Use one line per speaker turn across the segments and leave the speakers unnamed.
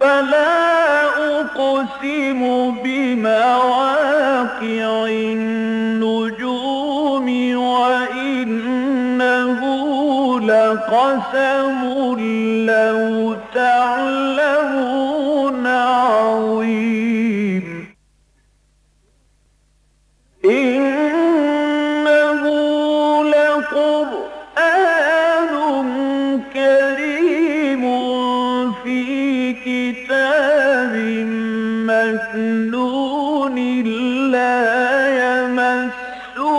فلا أقسم بمواقع النجوم وإنه لقسم لو تعلمون عظيم إنه لقرآن كريم في كتاب مكنون لا يمسه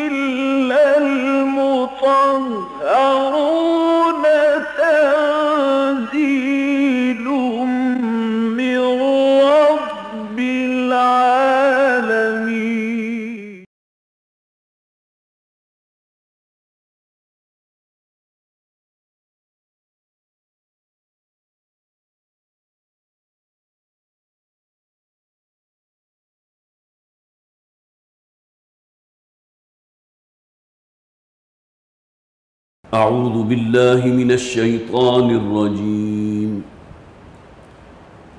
إلا المطهرون تنزيل من رب العالمين.
أعوذ بالله من الشيطان الرجيم.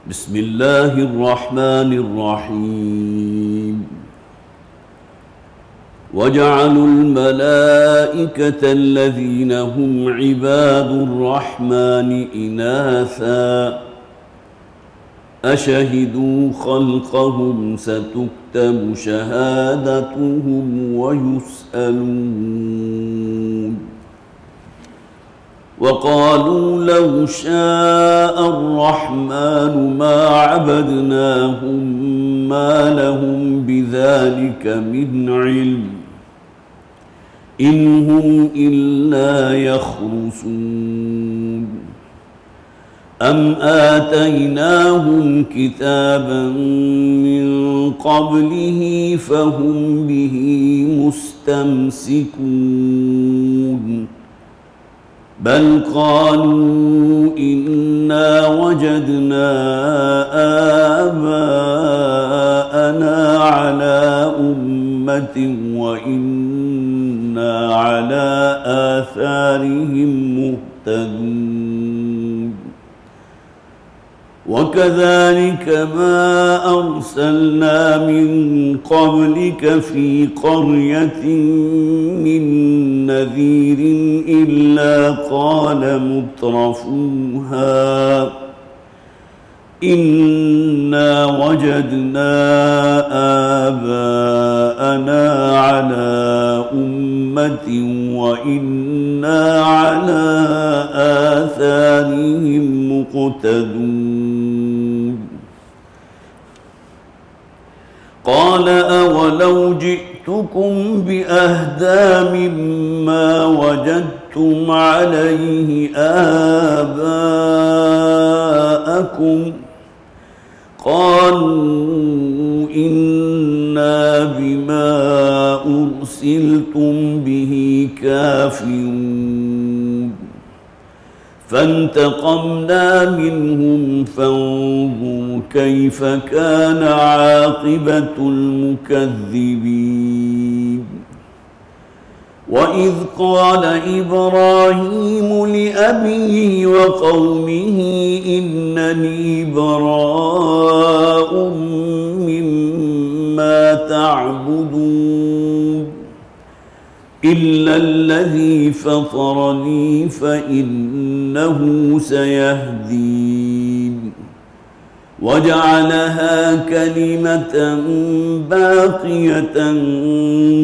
بسم الله الرحمن الرحيم. وجعلوا الملائكة الذين هم عباد الرحمن إناثا أشهدوا خلقهم ستكتب شهادتهم ويسألون. وقالوا لو شاء الرحمن ما عبدناهم ما لهم بذلك من علم إن هم إلا يخرصون. أم آتيناهم كتابا من قبله فهم به مستمسكون. بل قالوا إنا وجدنا آباءنا على أمة وإنا على آثارهم مهتدون. وكذلك ما أرسلنا من قبلك في قرية من نذير إلا قال مترفوها إنا وجدنا آباءنا على أمة وإنا على آثارهم مقتدون. قال أولو جئتكم بأهدى مما وجدتم عليه آباءكم قالوا إنا بما أرسلتم به كافرون. فانتقمنا منهم فانظر كيف كان عاقبة المكذبين. وإذ قال إبراهيم لأبيه وقومه إنني براء مما تعبدون إلا الذي فطرني فإنه سيهدين. وجعلها كلمة باقية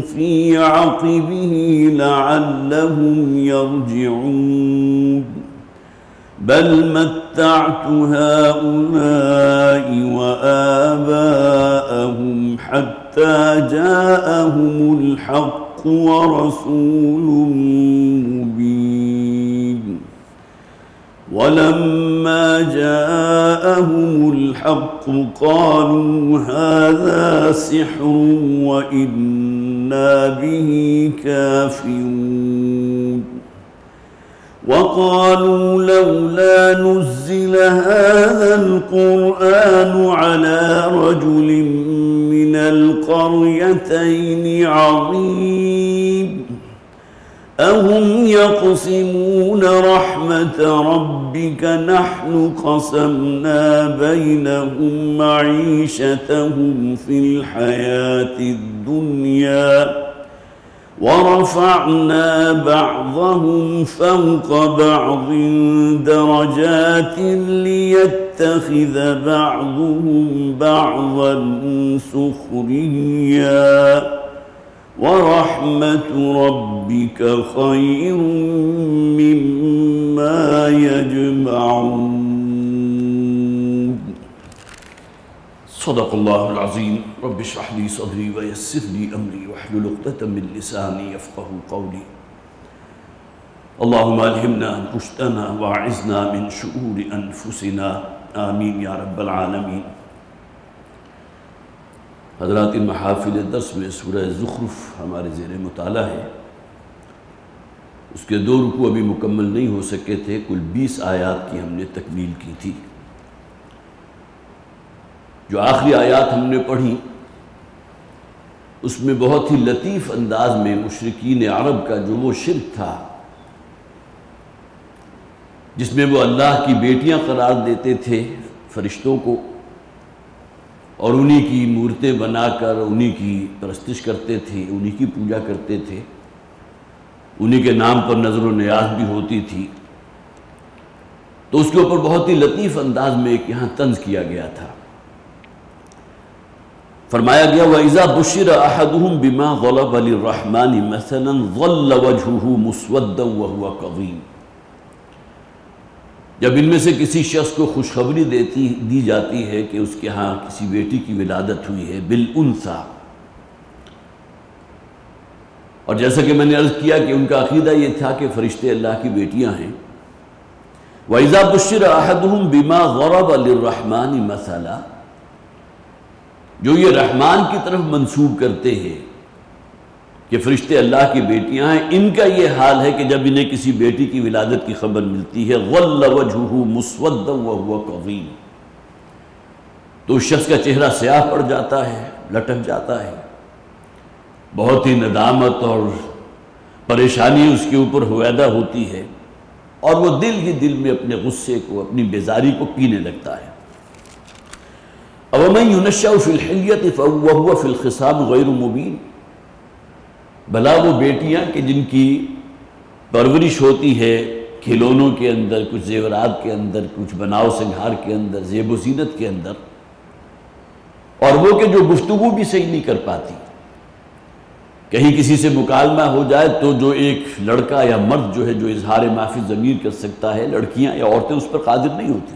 في عقبه لعلهم يرجعون. بل متعت هؤلاء وآباءهم حتى جاءهم الحق ورسول مبين. ولما جاءهم الحق قالوا هذا سحر وإنا به كافرون. وقالوا لولا نزل هذا القرآن على رجل من القريتين عظيم أهم يقسمون رحمة ربك نحن قسمنا بينهم معيشتهم في الحياة الدنيا ورفعنا بعضهم فوق بعض درجات ليتخذ بعضهم بعضا سخريا ورحمة ربك خير مما يجمعون. صدق الله العظيم. رب اشرح لي صدري ويسر لي أمري واحلل عقدة من لساني يفقهوا قولي. اللهم ألهمنا رشدنا وأعذنا من شرور أنفسنا آمين يا رب العالمين. حضرات، ان محافل درس میں سورہ زخرف ہمارے زیر مطالعہ ہے. اس کے 2 رکوع ابھی مکمل نہیں ہو سکے تھے. کل 20 آیات کی ہم نے تکمیل کی تھی. جو آخری آیات ہم نے پڑھی اس میں بہت ہی لطیف انداز میں مشرکین عرب کا جو وہ شرک تھا جس میں وہ اللہ کی بیٹیاں قرار دیتے تھے فرشتوں کو، اور انہی کی مورتیں بنا کر انہی کی پرستش کرتے تھے، انہی کی پوجا کرتے تھے، انہی کے نام پر نظر و نیاز بھی ہوتی تھی. تو اس کے اوپر بہت ہی لطیف انداز میں ایک یہاں طنز کیا گیا تھا. فرمایا گیا وَإِذَا بُشِّرَ أَحَدُهُمْ بِمَا ضَرَبَ لِلرَّحْمَنِ مَثَلًا ظَلَّ وَجْهُهُ مُسْوَدًّا وَهُوَ كَظِيمٌ. جب ان میں سے کسی شخص کو خوشخبری دی جاتی ہے کہ اس کے ہاں کسی بیٹی کی ولادت ہوئی ہے بالانثى، اور جیسا کہ میں نے عرض کیا کہ ان کا عقیدہ یہ تھا کہ فرشتے اللہ کی بیٹیاں ہیں. وَإِذَا بُشِّرَ أَحَدُهُمْ بِمَا ضَرَبَ لِلرَّحْمَنِ مَثَلًا، جو یہ رحمان کی طرف منسوب کرتے ہیں کہ فرشتے اللہ کی بیٹیاں ہیں، ان کا یہ حال ہے کہ جب انہیں کسی بیٹی کی ولادت کی خبر ملتی ہے غَلَّ وَجْهُهُ مُسْوَدًّا وَهُوَ كَظِيمٌ، تو اس شخص کا چہرہ سیاہ پڑ جاتا ہے، لٹک جاتا ہے، بہت ہی ندامت اور پریشانی اس کے اوپر ہویدہ ہوتی ہے، اور وہ دل ہی دل میں اپنے غصے کو، اپنی بیزاری کو پینے لگتا ہے. أَوَمَنْ يُنَشَّأُ فِي الْحِلْيَةِ وَهُوَ فِي الْخِصَامِ غَيْرُ مُبِينٍ، بھلا وہ بیٹیاں کہ جن کی پرورش ہوتی ہے کھلونوں کے اندر، کچھ زیورات کے اندر، کچھ بناؤ سنگھار کے اندر، زیب و زینت کے اندر، اور وہ کہ جو گفتگو بھی صحیح نہیں کر پاتی. کہیں کسی سے مکالمہ ہو جائے تو جو ایک لڑکا یا مرد جو ہے جو اظہار ما فی الضمیر کر سکتا ہے، لڑکیاں یا عورتیں اس پر قادر نہیں ہوتی.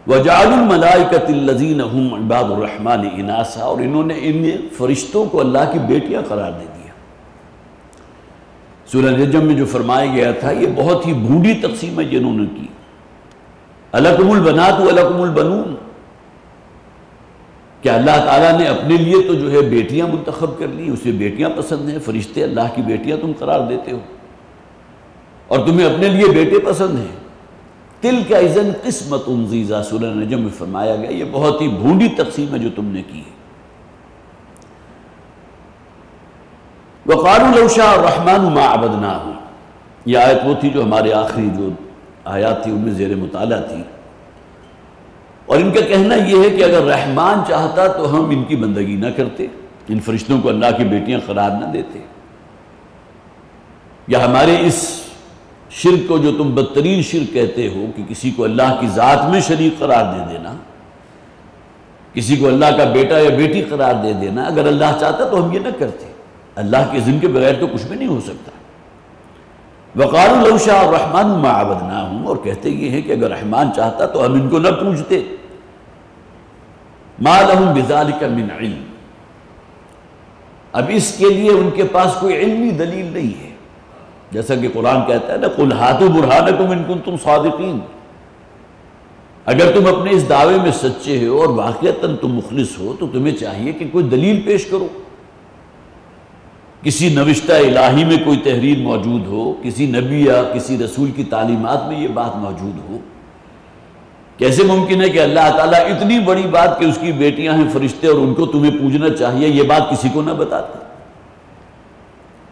وَجَعَلُوا الْمَلَائِكَةَ الَّذِينَ هُمْ عِبَادُ الرَّحْمَنِ إِنَاثًا، اور انہوں نے ان فرشتوں کو اللہ کی بیٹیاں قرار دے دیا. سورہ نجم میں جو فرمایا گیا تھا یہ بہت ہی بھونڈی تقسیم ہے جنہوں نے کی. أَلَكُمُ الْبَنَاتُ وَلَكُمُ الْبَنُونَ، کہ اللہ تعالیٰ نے اپنے لیے تو جو ہے بیٹیاں منتخب کر لی، اسے بیٹیاں پسند ہیں، فرشتے اللہ کی بیٹیاں تم قرار دیتے ہو، اور تمہیں اپنے لیے بیٹے پسند ہیں. تِلْكَ إِذًا قِسْمَةٌ ضِیزَىٰ، سورہ نجم میں فرمایا گیا یہ بہت ہی بھونڈی تقسیم ہے جو تم نے کی ہے. وَقَالُوا لَوْ شَاءَ الرَّحْمَنُ مَا عَبَدْنَاهُ، یہ آیت وہ تھی جو ہمارے آخری جو آیات تھی ان میں زیر مطالعہ تھی. اور ان کا کہنا یہ ہے کہ اگر رحمان چاہتا تو ہم ان کی بندگی نہ کرتے، ان فرشتوں کو اللہ کی بیٹیاں قرار نہ دیتے. یا ہمارے اس شرک کو جو تم بدترین شرک کہتے ہو کہ کسی کو اللہ کی ذات میں شریک قرار دے دینا، کسی کو اللہ کا بیٹا یا بیٹی قرار دے دینا، اگر اللہ چاہتا تو ہم یہ نہ کرتے. اللہ کے اذن کے بغیر تو کچھ بھی نہیں ہو سکتا. وَقَالُوا لَوْ شَاءَ الرَّحْمَنُ مَا عَبَدْنَاهُمْ، اور کہتے یہ ہیں کہ اگر رحمان چاہتا تو ہم ان کو نہ پوجتے. مَا لَهُمْ بِذَلِكَ مِنْ عِلْمٍ، اب اس کے لیے ان کے پاس کوئی علمی دلیل نہیں ہے. جیسا کہ قرآن کہتا ہے نا قُلْ هَاتُوا بُرْهَانَكُمْ إِن كُنتُمْ صَادِقِينَ، اگر تم اپنے اس دعوے میں سچے ہو اور واقعتاً تم مخلص ہو تو تمہیں چاہیے کہ کوئی دلیل پیش کرو. کسی نوشتہ الہی میں کوئی تحریر موجود ہو، کسی نبی یا کسی رسول کی تعلیمات میں یہ بات موجود ہو. کیسے ممکن ہے کہ اللہ تعالیٰ اتنی بڑی بات کہ اس کی بیٹیاں ہیں فرشتے اور ان کو تمہیں پوجنا چاہیے، یہ بات کسی کو نہ بتاتے؟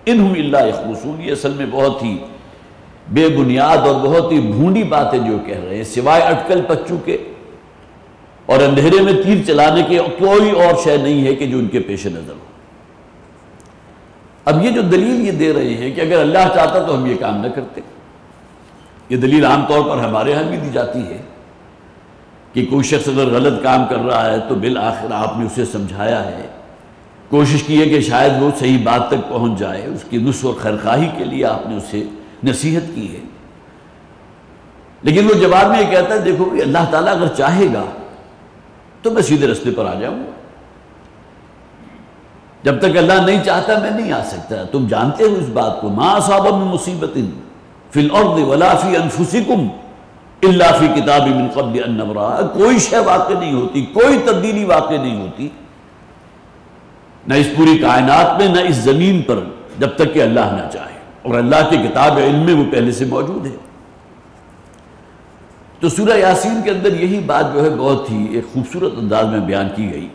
انہم الا یخرصون، یہ اصل میں بہت ہی بے بنیاد اور بہت ہی بھونڈی باتیں جو کہہ رہے ہیں، سوائے اٹکل پچو کے اور اندھیرے میں تیر چلانے کے کوئی اور شے نہیں ہے کہ جو ان کے پیش نظر ہو۔ اب یہ جو دلیل یہ دے رہے ہیں کہ اگر اللہ چاہتا تو ہم یہ کام نہ کرتے، یہ دلیل عام طور پر ہمارے ہاں بھی دی جاتی ہے کہ کوئی شخص اگر غلط کام کر رہا ہے تو بالآخر آپ نے اسے سمجھایا ہے، کوشش کی ہے کہ شاید وہ صحیح بات تک پہنچ جائے، اس کی نصح اور خیرخواہی کے لیے آپ نے اسے نصیحت کی ہے، لیکن وہ جواب میں یہ کہتا ہے دیکھو اللہ تعالیٰ اگر چاہے گا تو میں سیدھے رستے پر آ جاؤں گا، جب تک اللہ نہیں چاہتا میں نہیں آ سکتا۔ تم جانتے ہو اس بات کو، ما اصاب من مصیبت فی الارض ولا فی انفسکم الا فی کتاب من قبل ان نبرأ، کوئی شے واقع نہیں ہوتی، کوئی تبدیلی واقع نہیں ہوتی، نہ اس پوری کائنات میں نہ اس زمین پر، جب تک کہ اللہ نہ چاہے، اور اللہ کی کتاب علم میں وہ پہلے سے موجود ہے۔ تو سورہ یاسین کے اندر یہی بات جو ہے بہت ہی ایک خوبصورت انداز میں بیان کی گئی۔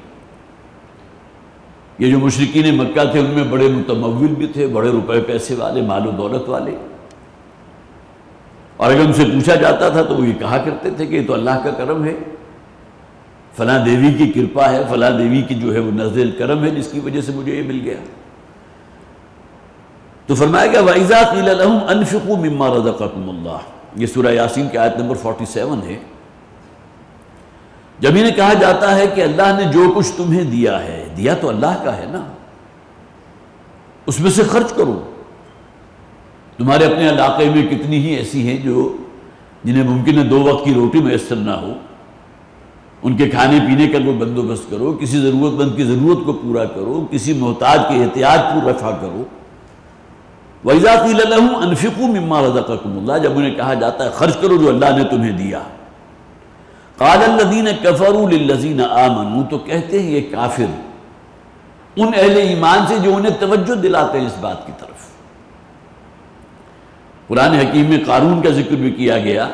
یہ جو مشرکین مکہ تھے ان میں بڑے متمول بھی تھے، بڑے روپے پیسے والے، مال و دولت والے، اور اگر ان سے پوچھا جاتا تھا تو وہ یہ کہا کرتے تھے کہ یہ تو اللہ کا کرم ہے، فلاں دیوی کی کرپا ہے، فلاں دیوی کی جو ہے وہ نزل کرم ہے جس کی وجہ سے مجھے یہ مل گیا۔ تو فرمایا گیا وَإِذَا قِيلَ لَهُمْ أَنفِقُوا مِمَّا رَزَقَكُمُ اللَّهُ، یہ سورہ یاسین کی آیت نمبر 47 ہے۔ جب انہیں کہا جاتا ہے کہ اللہ نے جو کچھ تمہیں دیا ہے، دیا تو اللہ کا ہے نا، اس میں سے خرچ کرو۔ تمہارے اپنے علاقے میں کتنی ہی ایسی ہیں جو جنہیں ممکن ہے 2 وقت کی روٹی میسر نہ ہو، ان کے کھانے پینے کا کوئی بندوبست کرو، کسی ضرورت مند کی ضرورت کو پورا کرو، کسی محتاج کے احتیاج کو رفع کرو۔ وَإِذَا قِيلَ لَهُمْ أَنفِقُوا مِمَّا رَزَقَكُمُ اللَّهُ، جب انہیں کہا جاتا ہے خرچ کرو جو اللہ نے تمہیں دیا، قَالَ الَّذِينَ كَفَرُوا لِلَّذِينَ آمَنُوا، تو کہتے ہیں یہ کافر ان اہل ایمان سے جو انہیں توجہ دلاتے ہیں اس بات کی طرف۔ قرآن حکیم میں قارون کا ذکر بھی کیا گیا،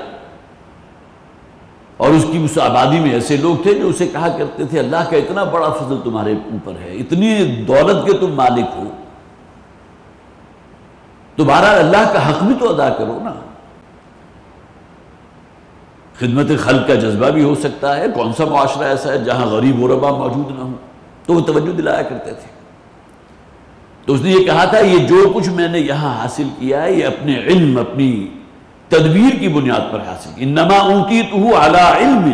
اور اس کی اس آبادی میں ایسے لوگ تھے جو اسے کہا کرتے تھے اللہ کا اتنا بڑا فضل تمہارے اوپر ہے، اتنی دولت کے تم مالک ہو، تو بہرحال اللہ کا حق بھی تو ادا کرو نا۔ خدمت خلق کا جذبہ بھی ہو سکتا ہے، کون سا معاشرہ ایسا ہے جہاں غریب غربا موجود نہ ہو، تو وہ توجہ دلایا کرتے تھے۔ تو اس نے یہ کہا تھا یہ جو کچھ میں نے یہاں حاصل کیا ہے یہ اپنے علم، اپنی تدبیر کی بنیاد پر حاصل کی، انما اوتیتہ علی علم،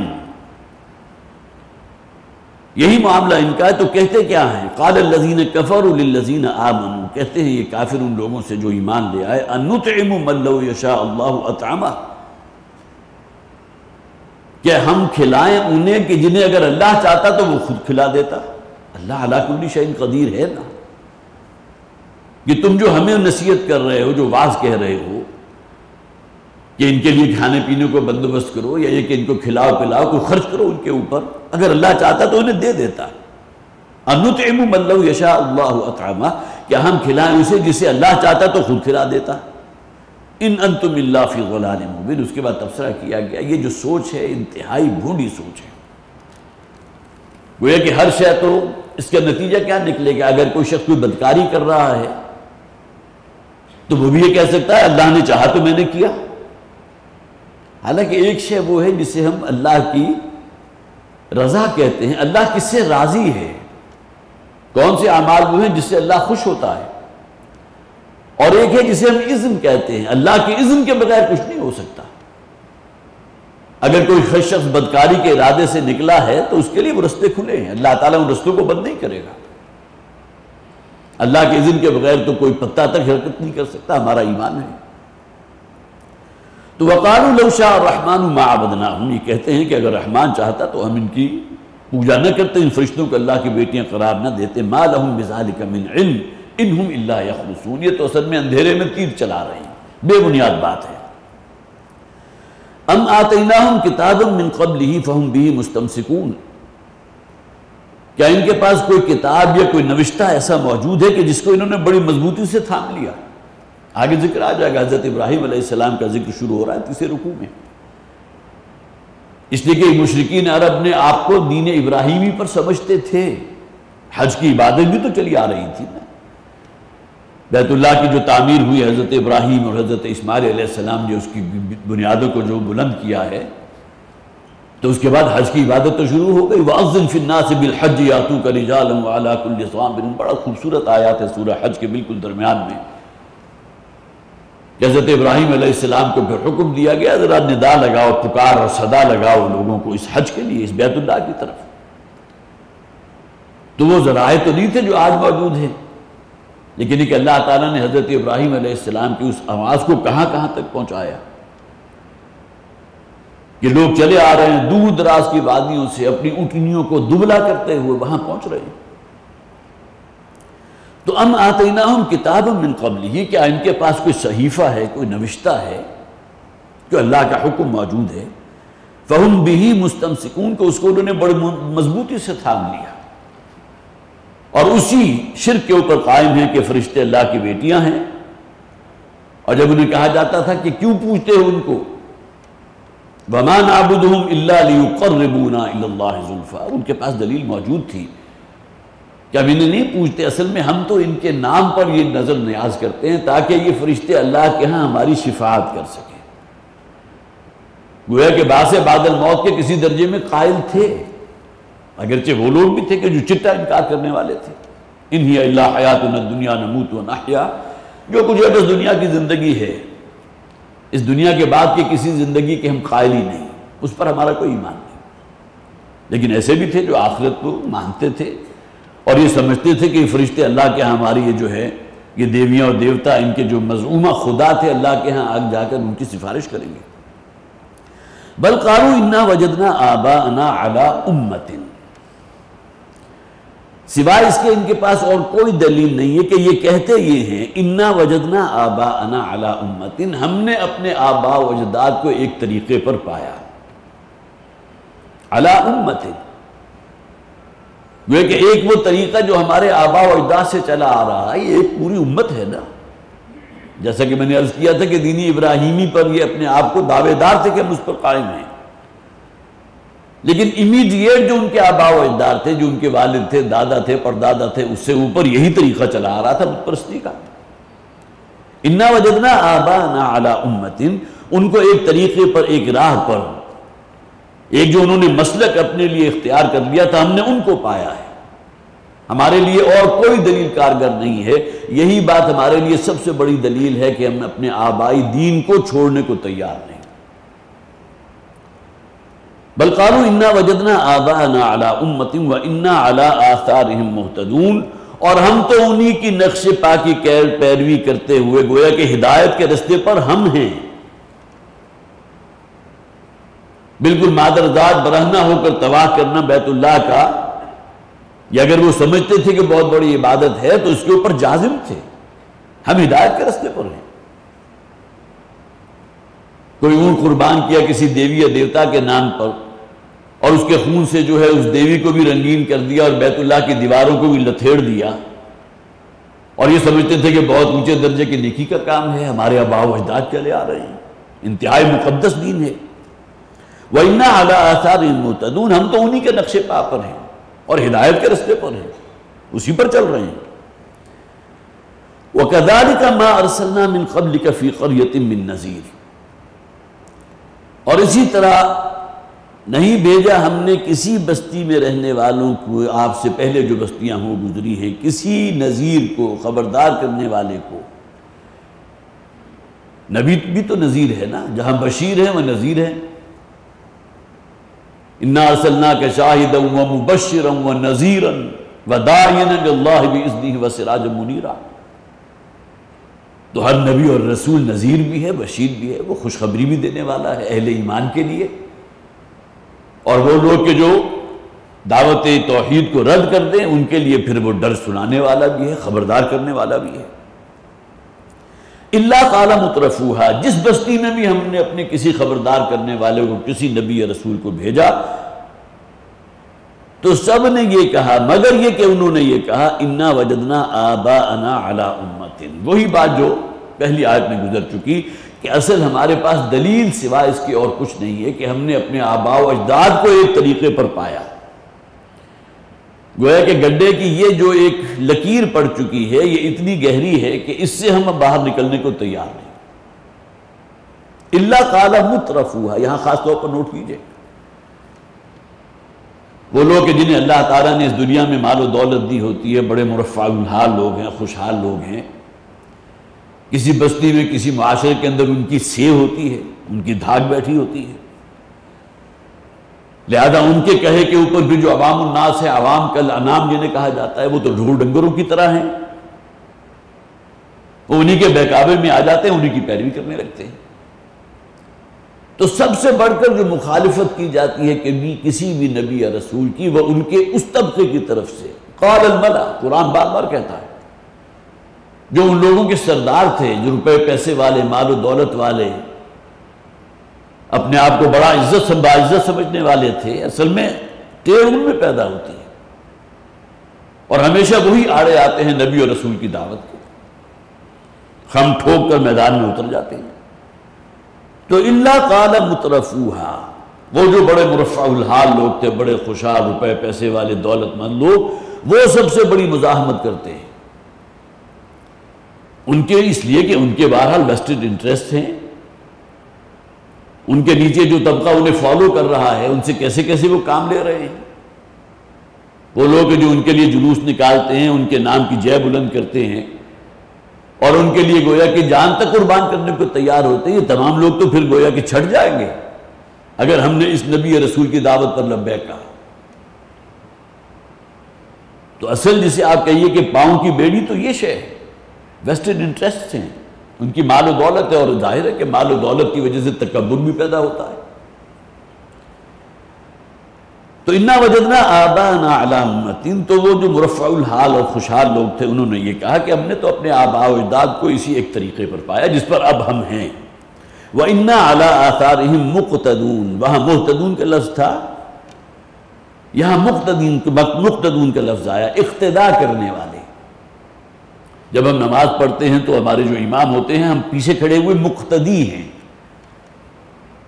یہی معاملہ ان کا ہے۔ تو کہتے کیا ہیں؟ قال الذین کفروا للذین آمنوا، کہتے ہیں یہ کافر ان لوگوں سے جو ایمان لے آئے، ان نطعم من لو یشاء اللہ اطعمہ، کہ ہم کھلائیں انہیں کہ جنہیں اگر اللہ چاہتا تو وہ خود کھلا دیتا۔ اللہ علی کل شیء قدیر ہے نا، کہ تم جو ہمیں نصیحت کر رہے ہو، جو واعظ کہہ رہے ہو کہ ان کے لیے کھانے پینے کو بندوبست کرو، یا یہ کہ ان کو کھلاؤ پلاؤ، کوئی خرچ کرو ان کے اوپر، اگر اللہ چاہتا تو انہیں دے دیتا۔ ان نطعم من لو یشاء اللہ اطعمہ، کہ ہم کھلائیں اسے جسے اللہ چاہتا تو خود کھلا دیتا۔ ان انتم الا فی ضلال مبین، اس کے بعد تبصرہ کیا گیا یہ جو سوچ ہے انتہائی بھونڈی سوچ ہے۔ گویا کہ ہر شے تو اس کا نتیجہ کیا نکلے گا؟ اگر کوئی شخص کوئی بدکاری کر رہا ہے تو وہ بھی یہ کہہ سکتا ہے اللہ نے چاہا تو میں نے کیا۔ حالانکہ ایک شے وہ ہے جسے ہم اللہ کی رضا کہتے ہیں، اللہ کس سے راضی ہے، کون سے اعمال وہ ہیں جس سے اللہ خوش ہوتا ہے، اور ایک ہے جسے ہم اذن کہتے ہیں، اللہ کے اذن کے بغیر کچھ نہیں ہو سکتا۔ اگر کوئی شخص بدکاری کے ارادے سے نکلا ہے تو اس کے لیے وہ رستے کھلے ہیں، اللہ تعالیٰ ان رستوں کو بند نہیں کرے گا۔ اللہ کے اذن کے بغیر تو کوئی پتہ تک حرکت نہیں کر سکتا، ہمارا ایمان ہے۔ تو وَقَالُوا لَوْ شَاءَ الرَّحْمَنُ مَا عَبَدْنَاهُمْ، یہ کہتے ہیں کہ اگر رحمان چاہتا تو ہم ان کی پوجا نہ کرتے، ان فرشتوں کو اللہ کی بیٹیاں قرار نہ دیتے۔ مَا لَهُمْ بِذَلِكَ مِنْ عِلْمٍ إِنْ هُمْ إِلَّا يَخْرُصُونَ، یہ تو اصل میں اندھیرے میں تیر چلا رہے ہیں، بے بنیاد بات ہے۔ أَمْ آتَيْنَاهُمْ كِتَابًا مِنْ قَبْلِهِ فَهُمْ بِهِ مُسْتَمْسِكُونَ، کیا ان کے پاس کوئی کتاب یا کوئی نوشتہ ایسا موجود ہے کہ جس کو انہوں نے بڑی مضبوطی سے تھام لیا؟ آگے ذکر آ جائے گا، حضرت ابراہیم علیہ السلام کا ذکر شروع ہو رہا ہے 3 رکوع میں، اس لیے کہ مشرکین عرب نے آپ کو دین ابراہیمی پر سمجھتے تھے، حج کی عبادت بھی تو چلی آ رہی تھی نا، بیت اللہ کی جو تعمیر ہوئی حضرت ابراہیم اور حضرت اسماعیل علیہ السلام نے اس کی بنیادوں کو جو بلند کیا ہے، تو اس کے بعد حج کی عبادت تو شروع ہو گئی۔ وَأَذِّن فِي النَّاسِ بِالْحَجِّ يَأْتُوكَ رِجَالًا وَعَلَىٰ كُلِّ ضَامِرٍ، بڑا خوبصورت آیات ہے سورہ حج کے بالکل درمیان میں، کہ حضرت ابراہیم علیہ السلام کو پھر حکم دیا گیا ذرا ندا لگاؤ، پکار اور صدا لگاؤ لوگوں کو اس حج کے لیے، اس بیت اللہ کی طرف۔ تو وہ ذرائع تو نہیں تھے جو آج موجود ہیں، لیکن ایک اللہ تعالیٰ نے حضرت ابراہیم علیہ السلام کی اس آواز کو کہاں کہاں تک پہنچایا کہ لوگ چلے آ رہے ہیں دور دراز کی وادیوں سے اپنی اونٹنیوں کو دبلا کرتے ہوئے وہاں پہنچ رہے ہیں۔ تو ام آتیناہم کتابا من قبلہ، کیا ان کے پاس کوئی صحیفہ ہے، کوئی نوشتہ ہے جو اللہ کا حکم موجود ہے، فہم بہ مستمسکون، کو اس کو انہوں نے بڑی مضبوطی سے تھام لیا اور اسی شرک کے اوپر قائم ہیں کہ فرشتے اللہ کی بیٹیاں ہیں۔ اور جب انہیں کہا جاتا تھا کہ کیوں پوچھتے ہو ان کو، وَمَا نَعْبُدُهُمْ إِلَّا لِيُقَرِّبُونَا إِلَى اللَّهِ زُلْفَىٰ، ان کے پاس دلیل موجود تھی کہ اب انہیں نہیں پوچھتے، اصل میں ہم تو ان کے نام پر یہ نظر نیاز کرتے ہیں تاکہ یہ فرشتے اللہ کے ہاں ہماری شفاعت کر سکیں۔ گویا کہ باعث بعد الموت کے کسی درجے میں قائل تھے، اگرچہ وہ لوگ بھی تھے کہ جو چٹا انکار کرنے والے تھے۔ ان ہی الا حیاتنا الدنیا نموت و نحیا، جو کچھ ہے بس دنیا کی زندگی ہے، اس دنیا کے بعد کی کسی زندگی کے ہم قائل ہی نہیں، اس پر ہمارا کوئی ایمان نہیں۔ لیکن ایسے بھی تھے جو آخرت کو مانتے تھے اور یہ سمجھتے تھے کہ یہ فرشتے اللہ کے ہاں ہماری یہ جو ہے یہ دیویاں اور دیوتا ان کے جو مزعومہ خدا تھے اللہ کے ہاں آگ جا کر ان کی سفارش کریں گے۔ بل قالوا انا وجدنا آباءنا علی امۃ، سوائے اس کے ان کے پاس اور کوئی دلیل نہیں ہے کہ یہ کہتے یہ ہیں انا وجدنا آباءنا علی امۃ، ہم نے اپنے آباء و اجداد کو ایک طریقے پر پایا، علی امۃ، وہ کہ ایک وہ طریقہ جو ہمارے آباء و اجداد سے چلا آ رہا ہے، یہ ایک پوری امت ہے نا۔ جیسا کہ میں نے عرض کیا تھا کہ دینی ابراہیمی پر یہ اپنے آپ کو دعوے دار تھے کہ ہم اس پر قائم ہیں، لیکن امیڈیٹ جو ان کے آباء و اجداد تھے، جو ان کے والد تھے، دادا تھے، پردادا تھے، اس سے اوپر یہی طریقہ چلا آ رہا تھا بت پرستی کا۔ انا وجدنا آباءنا علی امۃ، ان کو ایک طریقے پر، ایک راہ پر، ایک جو انہوں نے مسلک اپنے لیے اختیار کر لیا تھا، ہم نے ان کو پایا ہے، ہمارے لیے اور کوئی دلیل کارگر نہیں ہے۔ یہی بات ہمارے لیے سب سے بڑی دلیل ہے کہ ہم اپنے آبائی دین کو چھوڑنے کو تیار نہیں۔ بل قالوا انا وجدنا آباءنا علی امۃ وانا علی آثارہم مہتدون، اور ہم تو انہی کی نقش پا کی پیروی کرتے ہوئے گویا کہ ہدایت کے رستے پر ہم ہیں، بالکل مادرزاد برہنہ ہو کر طواف کرنا بیت اللہ کا، یا اگر وہ سمجھتے تھے کہ بہت بڑی عبادت ہے تو اس کے اوپر جازم تھے، ہم ہدایت کے رستے پر ہیں۔ کوئی اونٹ قربان کیا کسی دیوی یا دیوتا کے نام پر اور اس کے خون سے جو ہے اس دیوی کو بھی رنگین کر دیا اور بیت اللہ کی دیواروں کو بھی لتھیڑ دیا، اور یہ سمجھتے تھے کہ بہت اونچے درجے کی نیکی کا کام ہے، ہمارے آباء و اجداد چلے آ رہے ہیں، انتہائی مقدس دین ہے۔ وَإِنَّا عَلَىٰ آثَارِهِم مُهْتَدُونَ، ہم تو انہی کے نقش پا پر ہیں اور ہدایت کے رستے پر ہیں، اسی پر چل رہے ہیں۔ وَكَذَلِكَ مَا أَرْسَلْنَا مِن قَبْلِكَ فِي قَرْيَةٍ مِّن نَذِيرٍ، اور اسی طرح نہیں بھیجا ہم نے کسی بستی میں رہنے والوں کو، آپ سے پہلے جو بستیاں ہوں گزری ہیں، کسی نذیر کو، خبردار کرنے والے کو۔ نبی بھی تو نذیر ہے نا، جہاں بشیر ہے وہ نذیر ہے۔ انا ارسلناک شاہدا ومبشرا ونذیرا وداعیا الی اللہ باذنہ وسراجا منیرا، تو ہر نبی اور رسول نذیر بھی ہے، بشیر بھی ہے، وہ خوشخبری بھی دینے والا ہے اہل ایمان کے لیے، اور وہ لوگ کہ جو دعوت توحید کو رد کر دیں ان کے لیے پھر وہ ڈر سنانے والا بھی ہے، خبردار کرنے والا بھی ہے۔ الا قال مترفوہا، جس بستی میں بھی ہم نے اپنے کسی خبردار کرنے والے کو، کسی نبی یا رسول کو بھیجا، تو سب نے یہ کہا، مگر یہ کہ انہوں نے یہ کہا انا وجدنا آباءنا علی امۃ، وہی بات جو پہلی آیت میں گزر چکی کہ اصل ہمارے پاس دلیل سوائے اس کے اور کچھ نہیں ہے کہ ہم نے اپنے آباء و اجداد کو ایک طریقے پر پایا۔ گویا کہ گڈھے کی یہ جو ایک لکیر پڑ چکی ہے یہ اتنی گہری ہے کہ اس سے ہم باہر نکلنے کو تیار نہیں. الا قال مترفوها، یہاں خاص طور پر نوٹ کیجئے، وہ لوگ کہ جنہیں اللہ تعالیٰ نے اس دنیا میں مال و دولت دی ہوتی ہے، بڑے مرفع الحال لوگ ہیں، خوشحال لوگ ہیں، کسی بستی میں کسی معاشرے کے اندر ان کی سے ہوتی ہے، ان کی دھاک بیٹھی ہوتی ہے، لہذا ان کے کہے کے اوپر بھی جو عوام الناس ہے، عوام کل انام جنہیں کہا جاتا ہے، وہ تو ڈھول ڈنگروں کی طرح ہیں، وہ انہی کے بہکاوے میں آ جاتے ہیں، انہی کی پیروی کرنے لگتے ہیں. تو سب سے بڑھ کر جو مخالفت کی جاتی ہے کہ کسی بھی نبی یا رسول کی، وہ ان کے اس طبقے کی طرف سے. قال الملا، قرآن بار بار کہتا ہے، جو ان لوگوں کے سردار تھے، جو روپے پیسے والے، مال و دولت والے، اپنے آپ کو بڑا عزت سمجھنے والے تھے، اصل میں ٹیڑھ ان میں پیدا ہوتی ہے، اور ہمیشہ وہی آڑے آتے ہیں نبی اور رسول کی دعوت کو، خم ٹھوک کر میدان میں اتر جاتے ہیں. تو الا قال مترفوها، وہ جو بڑے مرفع الحال لوگ تھے، بڑے خوشحال، روپے پیسے والے، دولت مند لوگ، وہ سب سے بڑی مزاحمت کرتے ہیں ان کے، اس لیے کہ ان کے بہرحال ویسٹڈ انٹرسٹ ہیں، ان کے نیچے جو طبقہ انہیں فالو کر رہا ہے، ان سے کیسے کیسے وہ کام لے رہے ہیں. وہ لوگ جو ان کے لیے جلوس نکالتے ہیں، ان کے نام کی جے بلند کرتے ہیں، اور ان کے لیے گویا کہ جان تک قربان کرنے کو تیار ہوتے ہیں، یہ تمام لوگ تو پھر گویا کہ چھٹ جائیں گے اگر ہم نے اس نبی یا رسول کی دعوت پر لبیک کہا. تو اصل جسے آپ کہیے کہ پاؤں کی بیڑی تو یہ شے ہے، ویسٹڈ انٹرسٹ ہیں، ان کی مال و دولت ہے، اور ظاہر ہے کہ مال و دولت کی وجہ سے تکبر بھی پیدا ہوتا ہے. تو انا وجدنا آباءنا علی امۃ، تو وہ جو مرفع الحال اور خوشحال لوگ تھے، انہوں نے یہ کہا کہ ہم نے تو اپنے آباء و اجداد کو اسی ایک طریقے پر پایا جس پر اب ہم ہیں. وَإِنَّا عَلَىٰ آثَارِهِمْ مُقْتَدُونَ، وہاں محتدون کا لفظ تھا، یہاں مقتدون کا لفظ آیا، اقتداء کرنے والے. جب ہم نماز پڑھتے ہیں تو ہمارے جو امام ہوتے ہیں، ہم پیچھے کھڑے ہوئے مقتدی ہیں،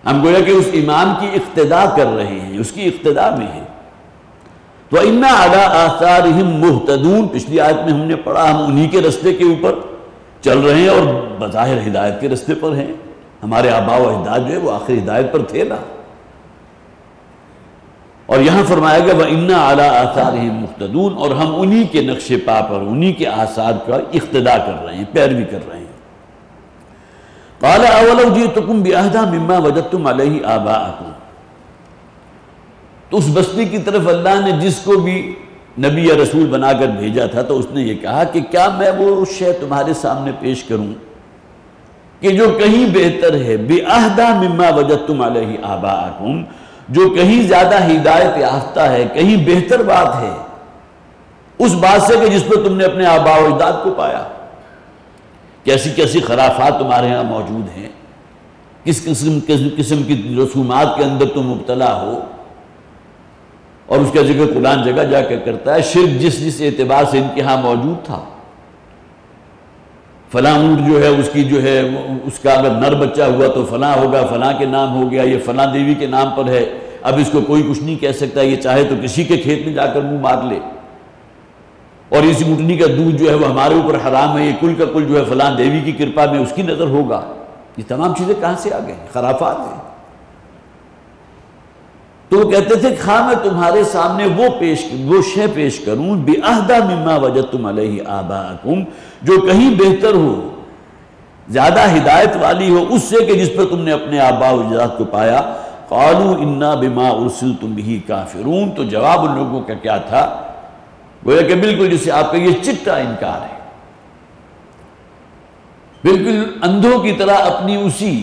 ہم گویا کہ اس امام کی اقتداء کر رہے ہیں، اس کی اقتداء میں ہیں. تو اِنَّا عَلَىٰ آثَارِهِمْ مُهْتَدُونَ، پچھلی آیت میں ہم نے پڑھا ہم انہی کے رستے کے اوپر چل رہے ہیں، اور بظاہر ہدایت کے رستے پر ہیں. ہمارے آباء و اجداد جو ہے وہ آخر ہدایت پر تھے نا. اور یہاں فرمایا گیا وَإِنَّا عَلَىٰ آثَارِهِمْ مُقْتَدُونَ، اور ہم انہی کے نقش پا پر، انہی کے آثار کا اقتداء کر رہے ہیں، پیروی کر رہے ہیں. قَالَ أَوَلَوْ جِئْتُكُمْ بِأَهْدَىٰ مِمَّا وَجَدتُّمْ عَلَيْهِ آبَاءَكُمْ، تو اس بستی کی طرف اللہ نے جس کو بھی نبی یا رسول بنا کر بھیجا تھا، تو اس نے یہ کہا کہ کیا میں وہ شے تمہارے سامنے پیش کروں کہ جو کہیں بہتر ہے، بِأَهْدَىٰ مِمَّا وَجَدتُّمْ عَلَيْهِ آبَاءَكُمْ، جو کہیں زیادہ ہدایت یافتہ ہے، کہیں بہتر بات ہے اس بات سے کہ جس پر تم نے اپنے آباء و اجداد کو پایا. کیسی کیسی خرافات تمہارے ہاں موجود ہیں، کس قسم کی رسومات کے اندر تم مبتلا ہو، اور اس کا ذکر قرآن جگہ جا کے کرتا ہے. شرک جس اعتبار سے ان کے ہاں موجود تھا، فلاں اونٹ جو ہے اس کی جو ہے اس کا اگر نر بچہ ہوا تو فلاں ہوگا، فلاں کے نام ہو گیا، یہ فلاں دیوی کے نام پر ہے، اب اس کو کوئی کچھ نہیں کہہ سکتا، یہ چاہے تو کسی کے کھیت میں جا کر منہ مار لے، اور اس اونٹنی کا دودھ جو ہے وہ ہمارے اوپر حرام ہے، یہ کل کا کل جو ہے فلاں دیوی کی کرپا میں اس کی نظر ہوگا. یہ تمام چیزیں کہاں سے آ گئیں؟ خرافات ہیں. تو وہ کہتے تھے خواہ میں تمہارے سامنے وہ شے پیش کروں بِأَهْدَىٰ مِمَّا وَجَدتُّمْ عَلَيْهِ آبَاءَكُمْ، جو کہیں بہتر ہو، زیادہ ہدایت والی ہو اس سے کہ جس پر تم نے اپنے آباء و اجداد کو پایا. قَالُوا إِنَّا بِمَا أُرْسِلْتُمْ بِهِ كَافِرُونَ، تو جواب ان لوگوں کا کیا تھا؟ گویا کہ بالکل جسے آپ کا یہ چٹا انکار ہے، بالکل اندھوں کی طرح اپنی اسی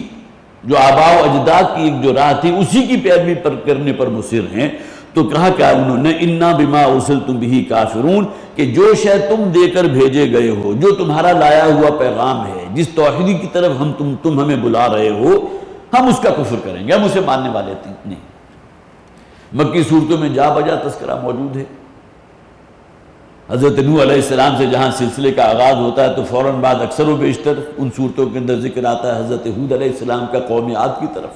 جو آباء و اجداد کی ایک جو راہ تھی اسی کی پیروی کرنے پر مصر ہیں. تو کہا کیا انہوں نے انا بما ارسلتم به کافرون، کہ جو شے تم دے کر بھیجے گئے ہو، جو تمہارا لایا ہوا پیغام ہے، جس توحیدی کی طرف تم ہمیں بلا رہے ہو، ہم اس کا کفر کریں گے، ہم اسے ماننے والے نہیں. مکی صورتوں میں جا بجا تذکرہ موجود ہے. حضرت نوح علیہ السلام سے جہاں سلسلے کا آغاز ہوتا ہے تو فوراً بعد اکثر و بیشتر ان صورتوں کے اندر ذکر آتا ہے حضرت ہود علیہ السلام کا قوم عاد کی طرف.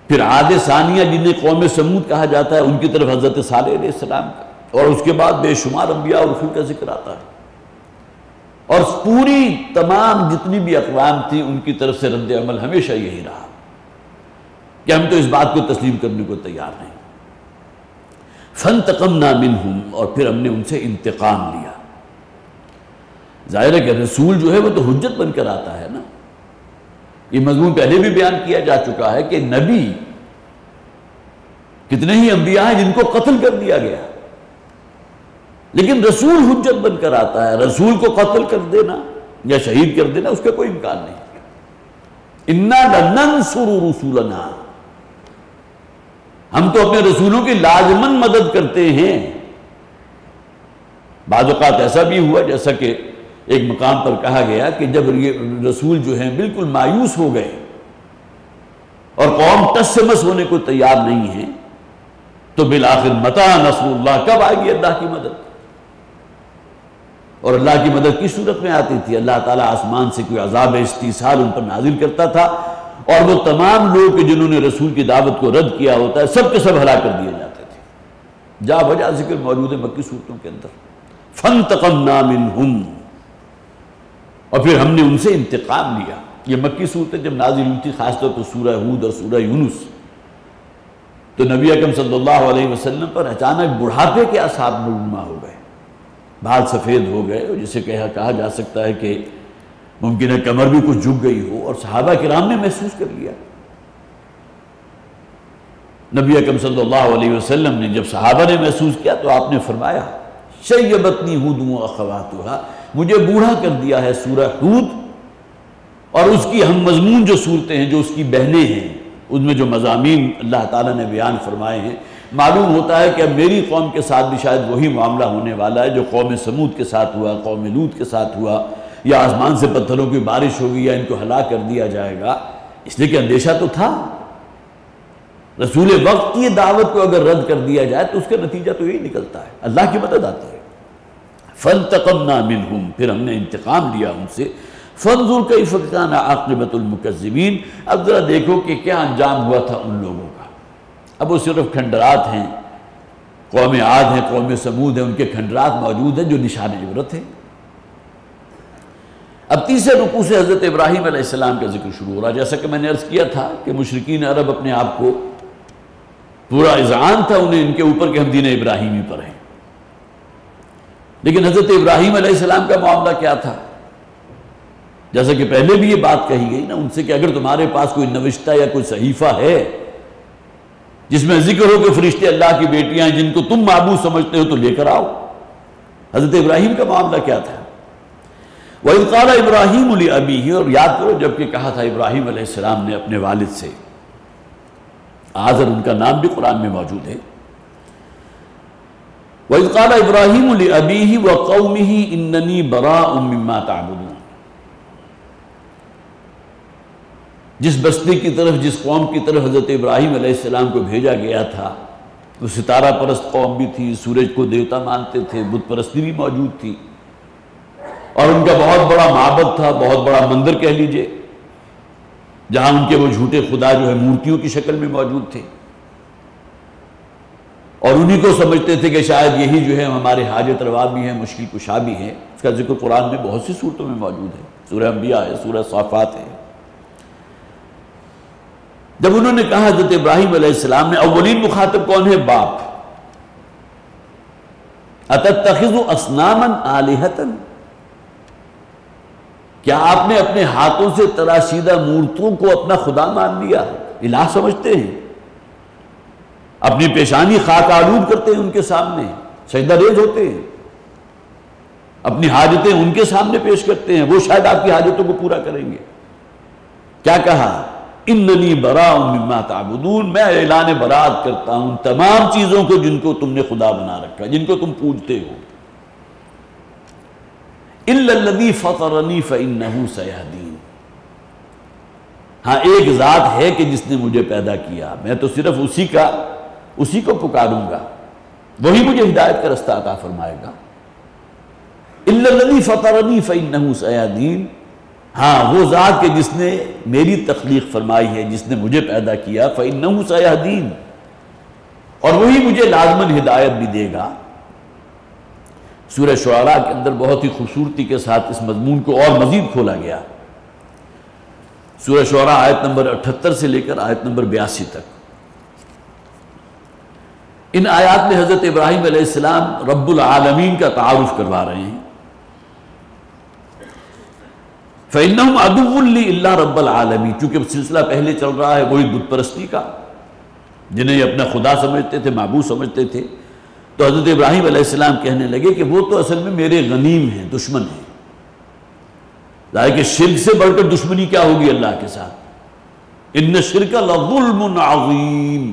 پھر عاد ثانیہ جنہیں قوم سمود کہا جاتا ہے، ان کی طرف حضرت صالح علیہ السلام کا، اور اس کے بعد بے شمار انبیاء اور رسول کا ذکر آتا ہے، اور پوری تمام جتنی بھی اقوام تھی ان کی طرف سے رد عمل ہمیشہ یہی رہا کہ ہم تو اس بات کو تسلیم کرنے کو تیار نہیں۔ فانتقمنا منہم، اور پھر ہم نے ان سے انتقام لیا۔ ظاہر ہے کہ رسول جو ہے وہ تو حجت بن کر آتا ہے نا، یہ مضمون پہلے بھی بیان کیا جا چکا ہے کہ نبی کتنے ہی انبیاء ہیں جن کو قتل کر دیا گیا، لیکن رسول حجت بن کر آتا ہے۔ رسول کو قتل کر دینا یا شہید کر دینا اس کا کوئی امکان نہیں۔ اِنَّا لَنَنْصُرُ رُسُولَنَا، ہم تو اپنے رسولوں کی لازماً مدد کرتے ہیں۔ بعض اوقات ایسا بھی ہوا جیسا کہ ایک مقام پر کہا گیا کہ جب یہ رسول جو ہیں بالکل مایوس ہو گئے اور قوم ٹس سے مس ہونے کو تیار نہیں ہے، تو بالآخر متى نصر اللہ، کب آئے گی اللہ کی مدد؟ اور اللہ کی مدد کس صورت میں آتی تھی؟ اللہ تعالیٰ آسمان سے کوئی عذاب استیصال ان پر نازل کرتا تھا، اور وہ تمام لوگ جنہوں نے رسول کی دعوت کو رد کیا ہوتا ہے سب کے سب ہلاک کر دیے جاتے تھے۔ جا وجہ ذکر موجود ہے مکی صورتوں کے اندر۔ فانتقمنا منہم، اور پھر ہم نے ان سے انتقام لیا۔ یہ مکی صورتیں جب نازل ہوئی تھی، خاص طور پر سورہ ہود اور سورہ یونس، تو نبی اکرم صلی اللہ علیہ وسلم پر اچانک بڑھاپے کے آثار نما ہو گئے، بال سفید ہو گئے، اور جسے کہا جا سکتا ہے کہ ممکن ہے کمر بھی کچھ جھک گئی ہو، اور صحابہ کرام نے محسوس کر لیا۔ نبی اکرم صلی اللہ علیہ وسلم نے جب صحابہ نے محسوس کیا تو آپ نے فرمایا شیبتنی ہود و اخواتھا، مجھے بوڑھا کر دیا ہے سورہ ہود اور اس کی ہم مضمون جو صورتیں ہیں، جو اس کی بہنیں ہیں، ان میں جو مضامین اللہ تعالیٰ نے بیان فرمائے ہیں۔ معلوم ہوتا ہے کہ اب میری قوم کے ساتھ بھی شاید وہی معاملہ ہونے والا ہے جو قوم سمود کے ساتھ ہوا، قوم لوط کے ساتھ ہوا، یا آسمان سے پتھروں کی بارش ہوگی یا ان کو ہلاک کر دیا جائے گا، اس لیے کہ اندیشہ تو تھا۔ رسول وقت کی دعوت کو اگر رد کر دیا جائے تو اس کا نتیجہ تو یہی نکلتا ہے، اللہ کی مدد آتی ہے۔ فانتقمنا منہم، پھر ہم نے انتقام لیا ان سے۔ فانظر کیف کان عاقبۃ المکذبین، اب ذرا دیکھو کہ کیا انجام ہوا تھا ان لوگوں کا۔ اب وہ صرف کھنڈرات ہیں، قوم عاد ہیں، قوم سمود ہیں، ان کے کھنڈرات موجود ہیں جو نشان عبرت ہیں۔ اب تیسرے رکوع سے حضرت ابراہیم علیہ السلام کا ذکر شروع ہو رہا ہے۔ جیسا کہ میں نے عرض کیا تھا کہ مشرکین عرب اپنے آپ کو پورا اذعان تھا انہیں ان کے اوپر کہ ہم دین ابراہیمی پر ہیں، لیکن حضرت ابراہیم علیہ السلام کا معاملہ کیا تھا؟ جیسا کہ پہلے بھی یہ بات کہی گئی نا ان سے کہ اگر تمہارے پاس کوئی نوشتہ یا کوئی صحیفہ ہے جس میں ذکر ہو کہ فرشتے اللہ کی بیٹیاں ہیں جن کو تم معبود سمجھتے ہو تو لے کر آؤ۔ حضرت ابراہیم کا معاملہ کیا تھا؟ وَإِذْ قَالَ إِبْرَاهِيمُ لِأَبِيهِ، اور یاد کرو جب کہ کہا تھا ابراہیم علیہ السلام نے اپنے والد سے، آزر ان کا نام بھی قرآن میں موجود ہے۔ وَإِذْ قَالَ إِبْرَاهِيمُ لِأَبِيهِ وَقَوْمِهِ إِنَّنِي بَرَاءٌ مِّمَّا تَعْبُدُونَ، جس بستی کی طرف، جس قوم کی طرف حضرت ابراہیم علیہ السلام کو بھیجا گیا تھا، وہ ستارہ پرست قوم بھی تھی، سورج کو دیوتا مانتے تھے، بت پرستی بھی موجود تھی، اور ان کا بہت بڑا معبد تھا، بہت بڑا مندر کہہ لیجئے، جہاں ان کے وہ جھوٹے خدا جو ہے مورتیوں کی شکل میں موجود تھے، اور انہی کو سمجھتے تھے کہ شاید یہی جو ہے ہمارے حاجت روا بھی ہیں، مشکل کشا بھی ہیں۔ اس کا ذکر قرآن میں بہت سی صورتوں میں موجود ہے، سورہ انبیاء ہے، سورہ صافات ہے۔ جب انہوں نے کہا حضرت ابراہیم علیہ السلام نے، اولین مخاطب کون ہے؟ باپ۔ اتتخذ اصناما آلہۃ، کیا آپ نے اپنے ہاتھوں سے تراشیدہ مورتوں کو اپنا خدا مان لیا، الہ سمجھتے ہیں، اپنی پیشانی خاک آلود کرتے ہیں ان کے سامنے، سجدہ ریز ہوتے ہیں، اپنی حاجتیں ان کے سامنے پیش کرتے ہیں، وہ شاید آپ کی حاجتوں کو پورا کریں گے۔ کیا کہا؟ اننی براء مما تعبدون، میں اعلان برات کرتا ہوں تمام چیزوں کو جن کو تم نے خدا بنا رکھا، جن کو تم پوجتے ہو۔ الا الذی فطرنی فانہ سیہدین، ہاں ایک ذات ہے کہ جس نے مجھے پیدا کیا، میں تو صرف اسی کو پکاروں گا، وہی مجھے ہدایت کا رستہ عطا فرمائے گا۔ الا الذی فطرنی فانہ سیہدین، ہاں وہ ذات کہ جس نے میری تخلیق فرمائی ہے، جس نے مجھے پیدا کیا، فَإِنَّهُ سَيَهْدِينِ، اور وہی مجھے لازماً ہدایت بھی دے گا۔ سورہ شعراء کے اندر بہت ہی خوبصورتی کے ساتھ اس مضمون کو اور مزید کھولا گیا۔ سورہ شعراء آیت نمبر 78 سے لے کر آیت نمبر 82 تک۔ ان آیات میں حضرت ابراہیم علیہ السلام رب العالمین کا تعارف کروا رہے ہیں۔ فَإِنَّهُمْ عَدُوٌّ لِّي إِلَّا رَبَّ الْعَالَمِينَ، چونکہ سلسلہ پہلے چل رہا ہے وہی بت پرستی کا، جنہیں یہ اپنا خدا سمجھتے تھے، معبود سمجھتے تھے، تو حضرت ابراہیم علیہ السلام کہنے لگے کہ وہ تو اصل میں میرے غنیم ہیں، دشمن ہیں۔ ظاہر کہ شرک سے بڑھ کر دشمنی کیا ہوگی اللہ کے ساتھ؟ ان الشرک لظلم عظیم،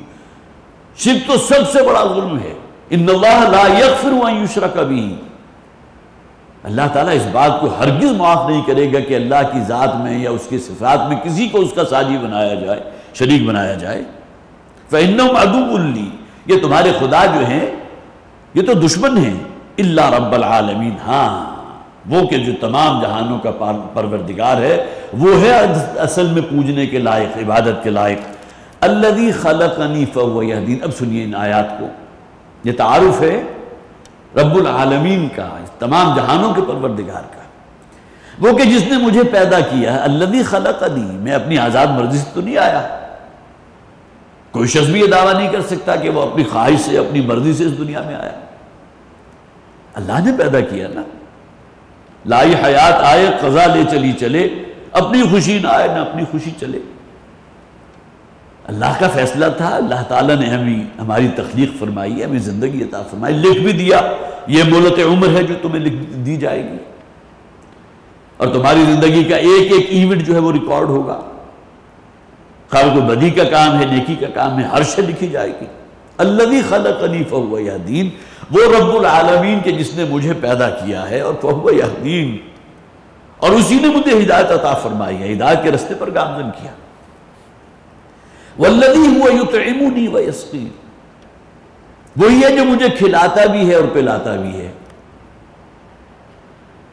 شرک تو سب سے بڑا ظلم ہے۔ ان اللہ لا یغفر ان یشرک بہ، اللہ تعالیٰ اس بات کو ہرگز معاف نہیں کرے گا کہ اللہ کی ذات میں یا اس کی صفات میں کسی کو اس کا ساجی بنایا جائے، شریک بنایا جائے۔ فَإِنَّهُمْ عَدُوٌّ لِّي، یہ تمہارے خدا جو ہیں یہ تو دشمن ہیں، الا رب العالمین، ہاں وہ کہ جو تمام جہانوں کا پروردگار ہے، وہ ہے اصل میں پوجنے کے لائق، عبادت کے لائق۔ الذی خلقنی فہو یہدین۔ اب سنیے ان آیات کو، یہ تعارف ہے رب العالمین کا، تمام جہانوں کے پروردگار کا، وہ کہ جس نے مجھے پیدا کیا ہے۔ الذی خلقنی، میں اپنی آزاد مرضی سے تو نہیں آیا، کوئی شخص بھی یہ دعویٰ نہیں کر سکتا کہ وہ اپنی خواہش سے، اپنی مرضی سے اس دنیا میں آیا، اللہ نے پیدا کیا نا۔ لائی حیات آئے قضا لے چلی چلے، اپنی خوشی نہ آئے نہ اپنی خوشی چلے، اللہ کا فیصلہ تھا۔ اللہ تعالیٰ نے ہماری تخلیق فرمائی ہے، ہمیں زندگی عطا فرمائی، لکھ بھی دیا یہ مہلت عمر ہے جو تمہیں لکھ دی جائے گی، اور تمہاری زندگی کا ایک ایک ایونٹ جو ہے وہ ریکارڈ ہوگا، خواہ کوئی بدی کا کام ہے، نیکی کا کام ہے، ہر شے لکھی جائے گی۔ الذی خلقنی فہو یہدین، وہ رب العالمین کے جس نے مجھے پیدا کیا ہے، اور فہو یہدین، اور اسی نے مجھے ہدایت عطا فرمائی ہے، ہدایت کے رستے پر گامزن کیا۔ والذی هو یطعمنی ویسقین، وہی ہے جو مجھے کھلاتا بھی ہے اور پلاتا بھی ہے۔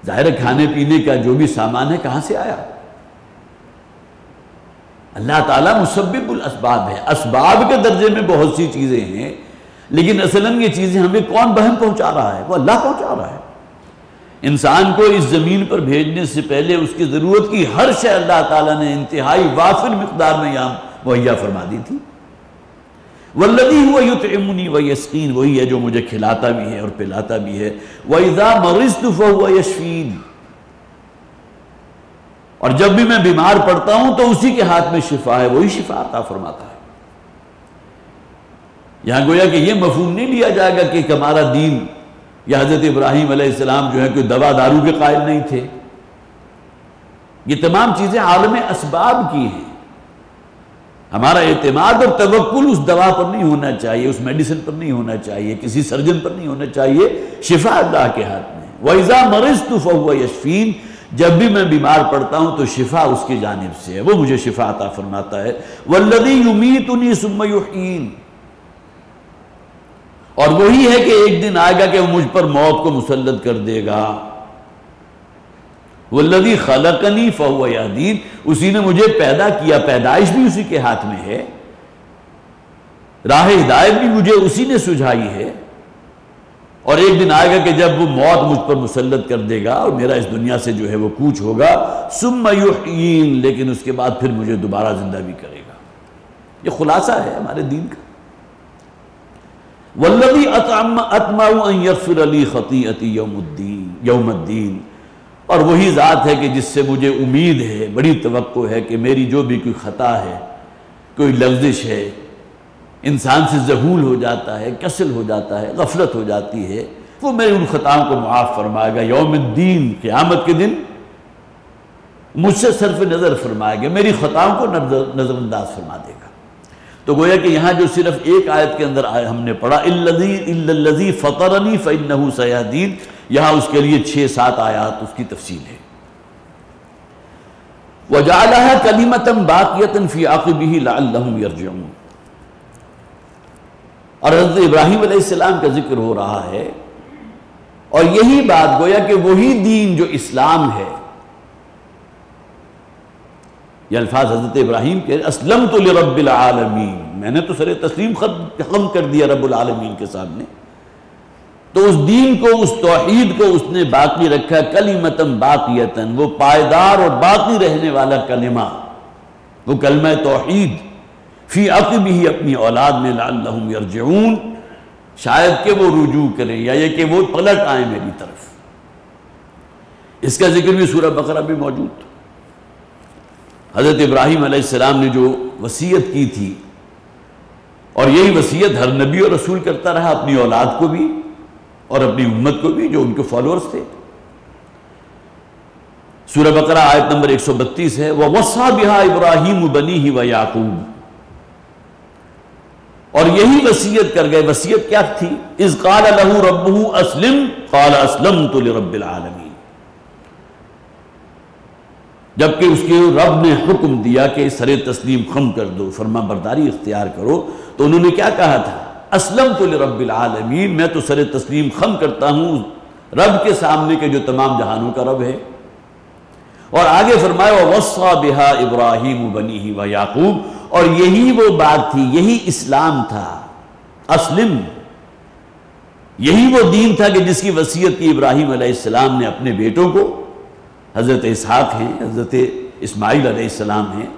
ظاہر ہے کھانے پینے کا جو بھی سامان ہے کہاں سے آیا؟ اللہ تعالیٰ مسبب الاسباب ہے، اسباب کے درجے میں بہت سی چیزیں ہیں، لیکن اصلاً یہ چیزیں ہمیں کون بہم پہنچا رہا ہے؟ وہ اللہ پہنچا رہا ہے۔ انسان کو اس زمین پر بھیجنے سے پہلے اس کی ضرورت کی ہر شے اللہ تعالیٰ نے انتہائی وافر مقدار میں یہاں مہیا فرما دی تھی۔ والذی هو یطعمنی ویسقین، وہی ہے جو مجھے کھلاتا بھی ہے اور پلاتا بھی ہے۔ وَإِذَا مَرِضْتُ فَهُوَ یشفین، اور جب بھی میں بیمار پڑتا ہوں تو اسی کے ہاتھ میں شفا ہے، وہی شفا عطا فرماتا ہے۔ یہاں گویا کہ یہ مفہوم نہیں لیا جائے گا کہ ہمارا دین یا حضرت ابراہیم علیہ السلام جو ہے کوئی دوا دارو کے قائل نہیں تھے، یہ تمام چیزیں عالم اسباب کی ہیں۔ ہمارا اعتماد اور توکل اس دوا پر نہیں ہونا چاہیے، اس میڈیسن پر نہیں ہونا چاہیے، کسی سرجن پر نہیں ہونا چاہیے، شفا اللہ کے ہاتھ میں۔ وَإِذَا مَرِضْتُ فَهُوَ یشفین، جب بھی میں بیمار پڑتا ہوں تو شفا اس کی جانب سے ہے، وہ مجھے شفا عطا فرماتا ہے۔ وَالَّذِي يُمِيتُنِي ثُمَّ يُحْيِينِ، اور وہی ہے کہ ایک دن آئے گا کہ وہ مجھ پر موت کو مسلط کر دے گا۔ وَالَّذِي خَلَقَنِي فَهُوَ يَهْدِينِ، اسی نے مجھے پیدا کیا، پیدائش بھی اسی کے ہاتھ میں ہے، راہ ہدایت بھی مجھے اسی نے سجھائی ہے، اور ایک دن آئے گا کہ جب وہ موت مجھ پر مسلط کر دے گا اور میرا اس دنیا سے جو ہے وہ کوچ ہوگا۔ ثُمَّ يُحْيِينِ، لیکن اس کے بعد پھر مجھے دوبارہ زندہ بھی کرے گا۔ یہ خلاصہ ہے ہمارے دین کا۔ وَالَّذِي أَطْمَعُ أَن يَغْفِرَ لِي خَطِيئَتِي يَوْمَ الدِّينِ، اور وہی ذات ہے کہ جس سے مجھے امید ہے، بڑی توقع ہے کہ میری جو بھی کوئی خطا ہے، کوئی لغزش ہے، انسان سے ذہول ہو جاتا ہے، کسل ہو جاتا ہے، غفلت ہو جاتی ہے، وہ میری ان خطاؤں کو معاف فرمائے گا۔ یوم الدین، قیامت کے دن مجھ سے صرف نظر فرمائے گا، میری خطاؤں کو نظر انداز فرما دے گا۔ تو گویا کہ یہاں جو صرف ایک آیت کے اندر ہم نے پڑھا اِلَّا الَّذِي فَطَرَنِي فَإِنَّهُ سَيَهْدِينِ، یہاں اس کے لیے 6-7 آیات اس کی تفصیل ہے۔ وَجَعَلَهَا كَلِمَةً بَاقِيَةً فِي عَقِبِهِ لَعَلَّهُمْ يَرْجِعُونَ، اور حضرت ابراہیم علیہ السلام کا ذکر ہو رہا ہے، اور یہی بات گویا کہ وہی دین جو اسلام ہے، یہ الفاظ حضرت ابراہیم کے، اسلمت لرب العالمین، میں نے تو سر تسلیم ختم کر دیا رب العالمین کے سامنے. تو اس دین کو، اس توحید کو اس نے باقی رکھا، کلمتم باقیتن، وہ پائیدار اور باقی رہنے والا کلمہ، وہ کلمہ توحید، فی عقبہ، اپنی اولاد میں، لعلہم یرجعون، شاید کہ وہ رجوع کریں، یا یہ کہ وہ پلٹ آئیں میری طرف. اس کا ذکر بھی سورہ بقرہ میں موجود. حضرت ابراہیم علیہ السلام نے جو وصیت کی تھی، اور یہی وصیت ہر نبی اور رسول کرتا رہا، اپنی اولاد کو بھی اور اپنی امت کو بھی جو ان کے فالورز تھے. سورہ بقرہ آیت نمبر 132 ہے، وَوَصَّىٰ بِهَا إِبْرَاهِيمُ بَنِيهِ وَيَعْقُوبُ، اور یہی وصیت کر گئے. وصیت کیا تھی؟ اِذْ قَالَ لَهُ رَبُّهُ أَسْلِمْ قَالَ أَسْلَمْتُ لِرَبِّ الْعَالَمِينَ، جبکہ اس کے رب نے حکم دیا کہ سر تسلیم خم کر دو، فرما برداری اختیار کرو، تو انہوں نے کیا کہا تھا؟ اسلمت لرب العالمین، میں تو سر تسلیم خم کرتا ہوں رب کے سامنے کے جو تمام جہانوں کا رب ہے. اور آگے فرمایا وَوَصَّىٰ بِهَا إِبْرَاهِيمُ بَنِيهِ وَيَعْقُوبُ، اور یہی وہ بات تھی، یہی اسلام تھا. اسلم، یہی وہ دین تھا کہ جس کی وصیت کی ابراہیم علیہ السلام نے اپنے بیٹوں کو، حضرت اسحاق ہیں، حضرت اسماعیل علیہ السلام ہیں،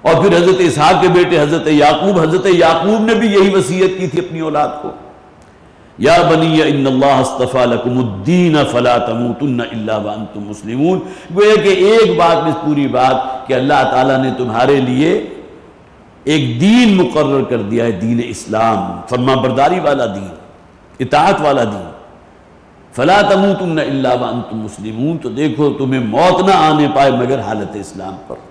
اور پھر حضرت اسحاق کے بیٹے حضرت یعقوب نے بھی یہی وصیت کی تھی اپنی اولاد کو. یا بنی ان اللہ اصطفیٰ لکم الدین فلا تموتن الا وانتم مسلمون. گویا کہ ایک بات میں پوری بات کہ اللہ تعالیٰ نے تمہارے لیے ایک دین مقرر کر دیا ہے، دین اسلام، فرما برداری والا دین، اطاعت والا دین. فلا تموتن الا وانتم مسلمون، تو دیکھو تمہیں موت نہ آنے پائے مگر حالت اسلام پر.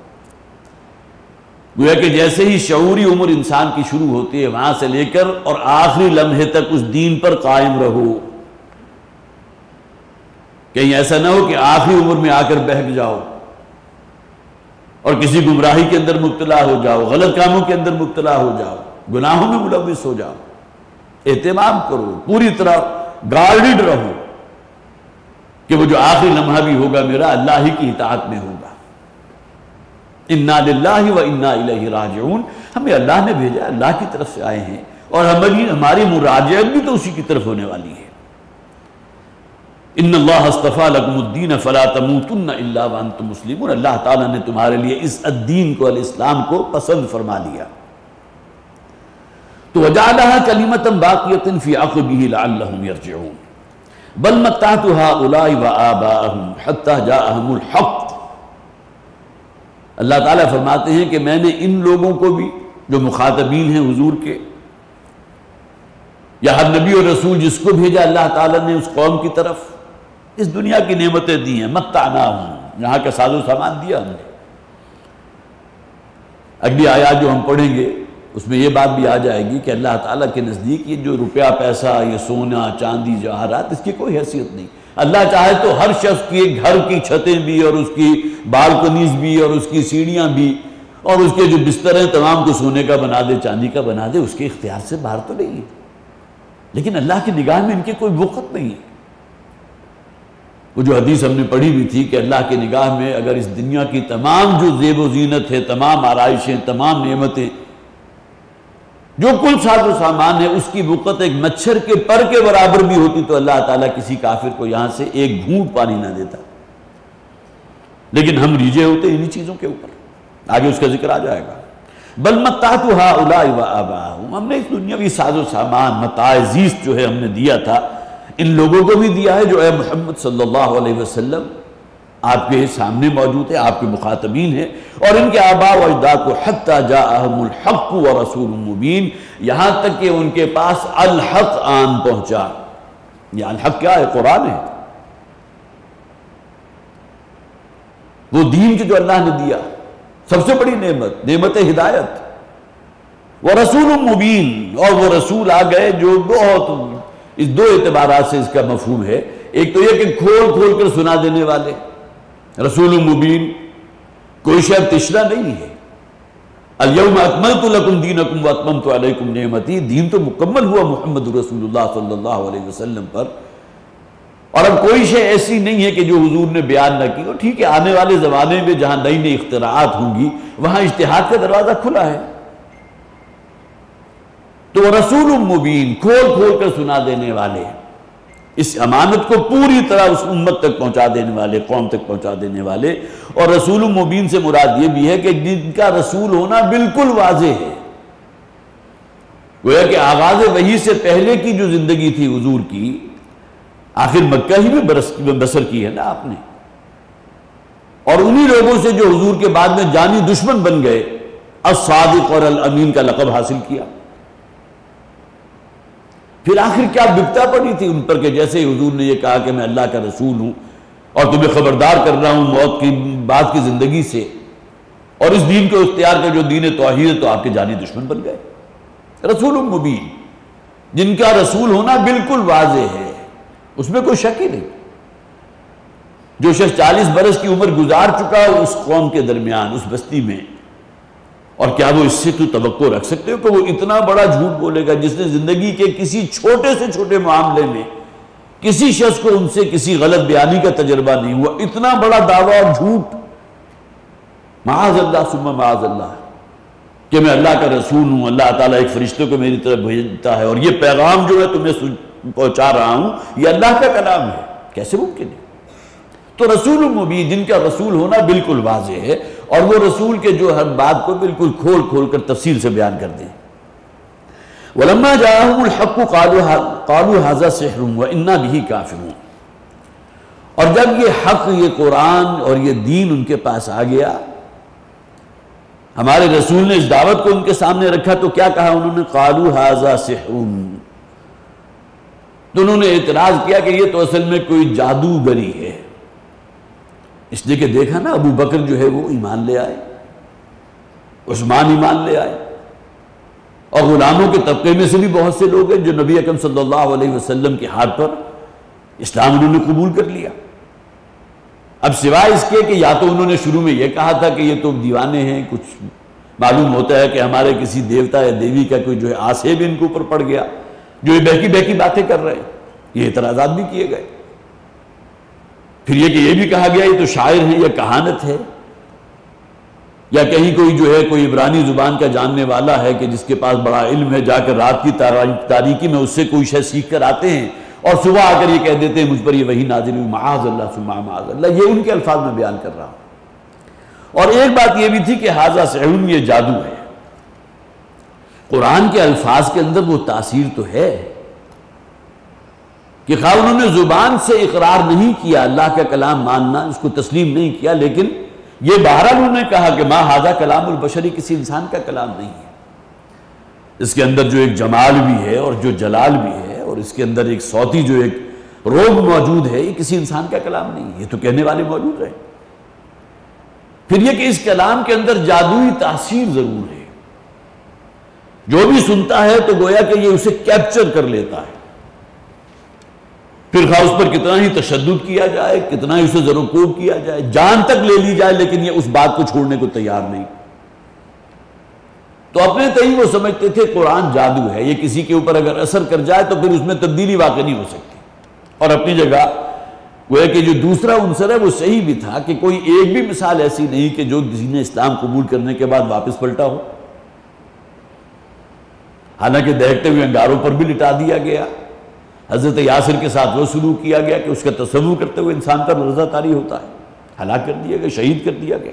گویا کہ جیسے ہی شعوری عمر انسان کی شروع ہوتی ہے، وہاں سے لے کر اور آخری لمحے تک اس دین پر قائم رہو. کہیں ایسا نہ ہو کہ آخری عمر میں آ کر بہک جاؤ اور کسی گمراہی کے اندر مبتلا ہو جاؤ، غلط کاموں کے اندر مبتلا ہو جاؤ، گناہوں میں ملوث ہو جاؤ. اہتمام کرو، پوری طرح گارڈڈ رہو کہ وہ جو آخری لمحہ بھی ہوگا میرا اللہ ہی کی اطاعت میں ہوگا. انا للہ و انا الیہ راجعون، ہمیں اللہ نے بھیجا، اللہ کی طرف سے آئے ہیں، اور ہماری مراجعت بھی تو اسی کی طرف ہونے والی ہے. ان اللہ اصطفیٰ لکم الدین فلا تموتن الا وانتم مسلمون، اللہ تعالیٰ نے تمہارے لیے اس الدین کو، الاسلام کو پسند فرما لیا. تو وجعلها کلمۃ باقیۃ فی عقبہ لعلہم یرجعون بل متعت ہؤلاء وآباءہم حتی جاءہم الحق. اللہ تعالیٰ فرماتے ہیں کہ میں نے ان لوگوں کو بھی جو مخاطبین ہیں حضور کے، یا ہر نبی اور رسول جس کو بھیجا اللہ تعالیٰ نے اس قوم کی طرف، اس دنیا کی نعمتیں دی ہیں، متعناہم، یہاں کا ساز و سامان دیا ہم نے. اگلی آیات جو ہم پڑھیں گے اس میں یہ بات بھی آ جائے گی کہ اللہ تعالیٰ کے نزدیک یہ جو روپیہ پیسہ، یہ سونا چاندی جواہرات، اس کی کوئی حیثیت نہیں. اللہ چاہے تو ہر شخص کی گھر کی چھتیں بھی اور اس کی بالکنیز بھی اور اس کی سیڑھیاں بھی اور اس کے جو بستر ہیں تمام کو سونے کا بنا دے، چاندی کا بنا دے، اس کے اختیار سے باہر تو نہیں ہے. لیکن اللہ کی نگاہ میں ان کی کوئی وقت نہیں ہے. وہ جو حدیث ہم نے پڑھی بھی تھی کہ اللہ کی نگاہ میں اگر اس دنیا کی تمام جو زیب و زینت ہے، تمام آرائشیں، تمام نعمتیں، جو کل ساز و سامان ہے، اس کی وقت ایک مچھر کے پر کے برابر بھی ہوتی تو اللہ تعالیٰ کسی کافر کو یہاں سے ایک گھونٹ پانی نہ دیتا. لیکن ہم ریجے ہوتے انہی چیزوں کے اوپر. آگے اس کا ذکر آ جائے گا. بل متعت ہؤلاء وآباءہم، ہم نے اس دنیاوی ساز و سامان، متاع زیست جو ہے ہم نے دیا تھا، ان لوگوں کو بھی دیا ہے جو اے محمد صلی اللہ علیہ وسلم آپ کے سامنے موجود ہے، آپ کے مخاطبین ہیں، اور ان کے آباء و اجداد کو حتی جاءہم الحق ورسول مبین، یہاں تک کہ ان کے پاس الحق آن پہنچا. یہ الحق کیا ہے؟ قرآن ہے، وہ دین جو اللہ نے دیا، سب سے بڑی نعمت، نعمت ہدایت. ورسول مبین، اور وہ رسول آ گئے جو بہت، اس دو اعتبارات سے اس کا مفہوم ہے. ایک تو یہ کہ کھول کھول کر سنا دینے والے، رسول مبین، کوئی شے تشنا نہیں ہے. الیوم اکملت لکم دینکم واتممت علیکم نعمتی، دین تو مکمل ہوا محمد رسول اللہ صلی اللہ علیہ وسلم پر. اور اب کوئی شے ایسی نہیں ہے کہ جو حضور نے بیان نہ کی ہو. ٹھیک ہے آنے والے زمانے میں جہاں نئی نئی اختراعات ہوں گی وہاں اجتہاد کا دروازہ کھلا ہے. تو رسول مبین کھول کھول کر سنا دینے والے، اس امانت کو پوری طرح اس امت تک پہنچا دینے والے، قوم تک پہنچا دینے والے. اور رسول مبین سے مراد یہ بھی ہے کہ جن کا رسول ہونا بالکل واضح ہے. گویا کہ آغاز وحی سے پہلے کی جو زندگی تھی حضور کی، آخر مکہ ہی میں بسر کی ہے نا آپ نے، اور انہی لوگوں سے جو حضور کے بعد میں جانی دشمن بن گئے الصادق اور الامین کا لقب حاصل کیا. پھر آخر کیا بکتا پڑی تھی ان پر کہ جیسے حضور نے یہ کہا کہ میں اللہ کا رسول ہوں اور تمہیں خبردار کر رہا ہوں موت کی بعد کی زندگی سے، اور اس دین کو اختیار کر جو دین توحید ہے، تو آپ کے جانی دشمن بن گئے. رسول مبین جن کا رسول ہونا بالکل واضح ہے، اس میں کوئی شک ہی نہیں. جو شخص 40 برس کی عمر گزار چکا ہے اس قوم کے درمیان، اس بستی میں، اور کیا وہ اس سے تو توقع رکھ سکتے ہو کہ وہ اتنا بڑا جھوٹ بولے گا جس نے زندگی کے کسی چھوٹے سے چھوٹے معاملے میں کسی شخص کو ان سے کسی غلط بیانی کا تجربہ نہیں ہوا، اتنا بڑا دعویٰ اور جھوٹ. معاذ اللہ ثم معاذ اللہ کہ میں اللہ کا رسول ہوں، اللہ تعالیٰ ایک فرشتے کو میری طرف بھیجتا ہے اور یہ پیغام جو ہے تمہیں پہنچا رہا ہوں یہ اللہ کا کلام ہے. کیسے ممکن ہے؟ تو رسول مبین جن کا رسول ہونا بالکل واضح ہے، اور وہ رسول کے جو ہر بات کو بالکل کھول کھول کر تفصیل سے بیان کر دیں. وَلَمَّا جَاءَهُمُ الْحَقُّ قَالُوا هَذَا سِحْرٌ وَإِنَّا بِهِ كَافِرُونَ. اور جب یہ حق، یہ قرآن اور یہ دین ان کے پاس آ گیا، ہمارے رسول نے اس دعوت کو ان کے سامنے رکھا، تو کیا کہا انہوں نے؟ قَالُوا هَذَا سِحْرٌ. تو انہوں نے اعتراض کیا کہ یہ تو اصل میں کوئی جادوگری ہے. اس لیے کہ دیکھا نا ابو بکر جو ہے وہ ایمان لے آئے، عثمان ایمان لے آئے، اور غلاموں کے طبقے میں سے بھی بہت سے لوگ ہیں جو نبی اکرم صلی اللہ علیہ وسلم کے ہاتھ پر اسلام انہوں نے قبول کر لیا. اب سوائے اس کے کہ یا تو انہوں نے شروع میں یہ کہا تھا کہ یہ تو دیوانے ہیں، کچھ معلوم ہوتا ہے کہ ہمارے کسی دیوتا یا دیوی کا کوئی جو ہے آسے بھی ان کے اوپر پڑ گیا، جو یہ بہکی بہکی باتیں کر رہے ہیں. یہ اعتراضات بھی کیے گئے. پھر یہ کہ یہ بھی کہا گیا یہ تو شاعر ہے یا کہانت ہے، یا کہیں کوئی جو ہے کوئی عبرانی زبان کا جاننے والا ہے کہ جس کے پاس بڑا علم ہے، جا کر رات کی تاریکی میں اس سے کوئی شے سیکھ کر آتے ہیں اور صبح آ کر یہ کہہ دیتے ہیں مجھ پر یہ وحی نازل ہوئی. معاذ اللہ ثم معاذ اللہ. یہ ان کے الفاظ میں بیان کر رہا ہوں. اور ایک بات یہ بھی تھی کہ ھذا سحر، یہ جادو ہے. قرآن کے الفاظ کے اندر وہ تاثیر تو ہے کہ خواہ انہوں نے زبان سے اقرار نہیں کیا اللہ کا کلام ماننا، اس کو تسلیم نہیں کیا، لیکن یہ بہرحال انہوں نے کہا کہ ما ھذا کلام البشری، کسی انسان کا کلام نہیں ہے. اس کے اندر جو ایک جمال بھی ہے اور جو جلال بھی ہے، اور اس کے اندر ایک صوتی جو ایک روب موجود ہے، یہ کسی انسان کا کلام نہیں ہے، یہ تو کہنے والے موجود ہیں. پھر یہ کہ اس کلام کے اندر جادوئی تاثیر ضرور ہے. جو بھی سنتا ہے تو گویا کہ یہ اسے کیپچر کر لیتا ہے. پھر خواہ اس پر کتنا ہی تشدد کیا جائے، کتنا ہی اسے زر و کوب کیا جائے، جان تک لے لی جائے، لیکن یہ اس بات کو چھوڑنے کو تیار نہیں. تو اپنے تئیں وہ سمجھتے تھے قرآن جادو ہے، یہ کسی کے اوپر اگر اثر کر جائے تو پھر اس میں تبدیلی واقع نہیں ہو سکتی. اور اپنی جگہ وہ ہے کہ جو دوسرا عنصر ہے وہ صحیح بھی تھا کہ کوئی ایک بھی مثال ایسی نہیں کہ جو دین اسلام قبول کرنے کے بعد واپس پلٹا ہو. حالانکہ دیکھتے ہوئے انگاروں پر بھی لٹا دیا گیا، حضرت یاسر کے ساتھ وہ سلوک کیا گیا کہ اس کا تصور کرتے ہوئے انسان کا لرزہ طاری ہوتا ہے، ہلاک کر دیا گیا، شہید کر دیا گیا.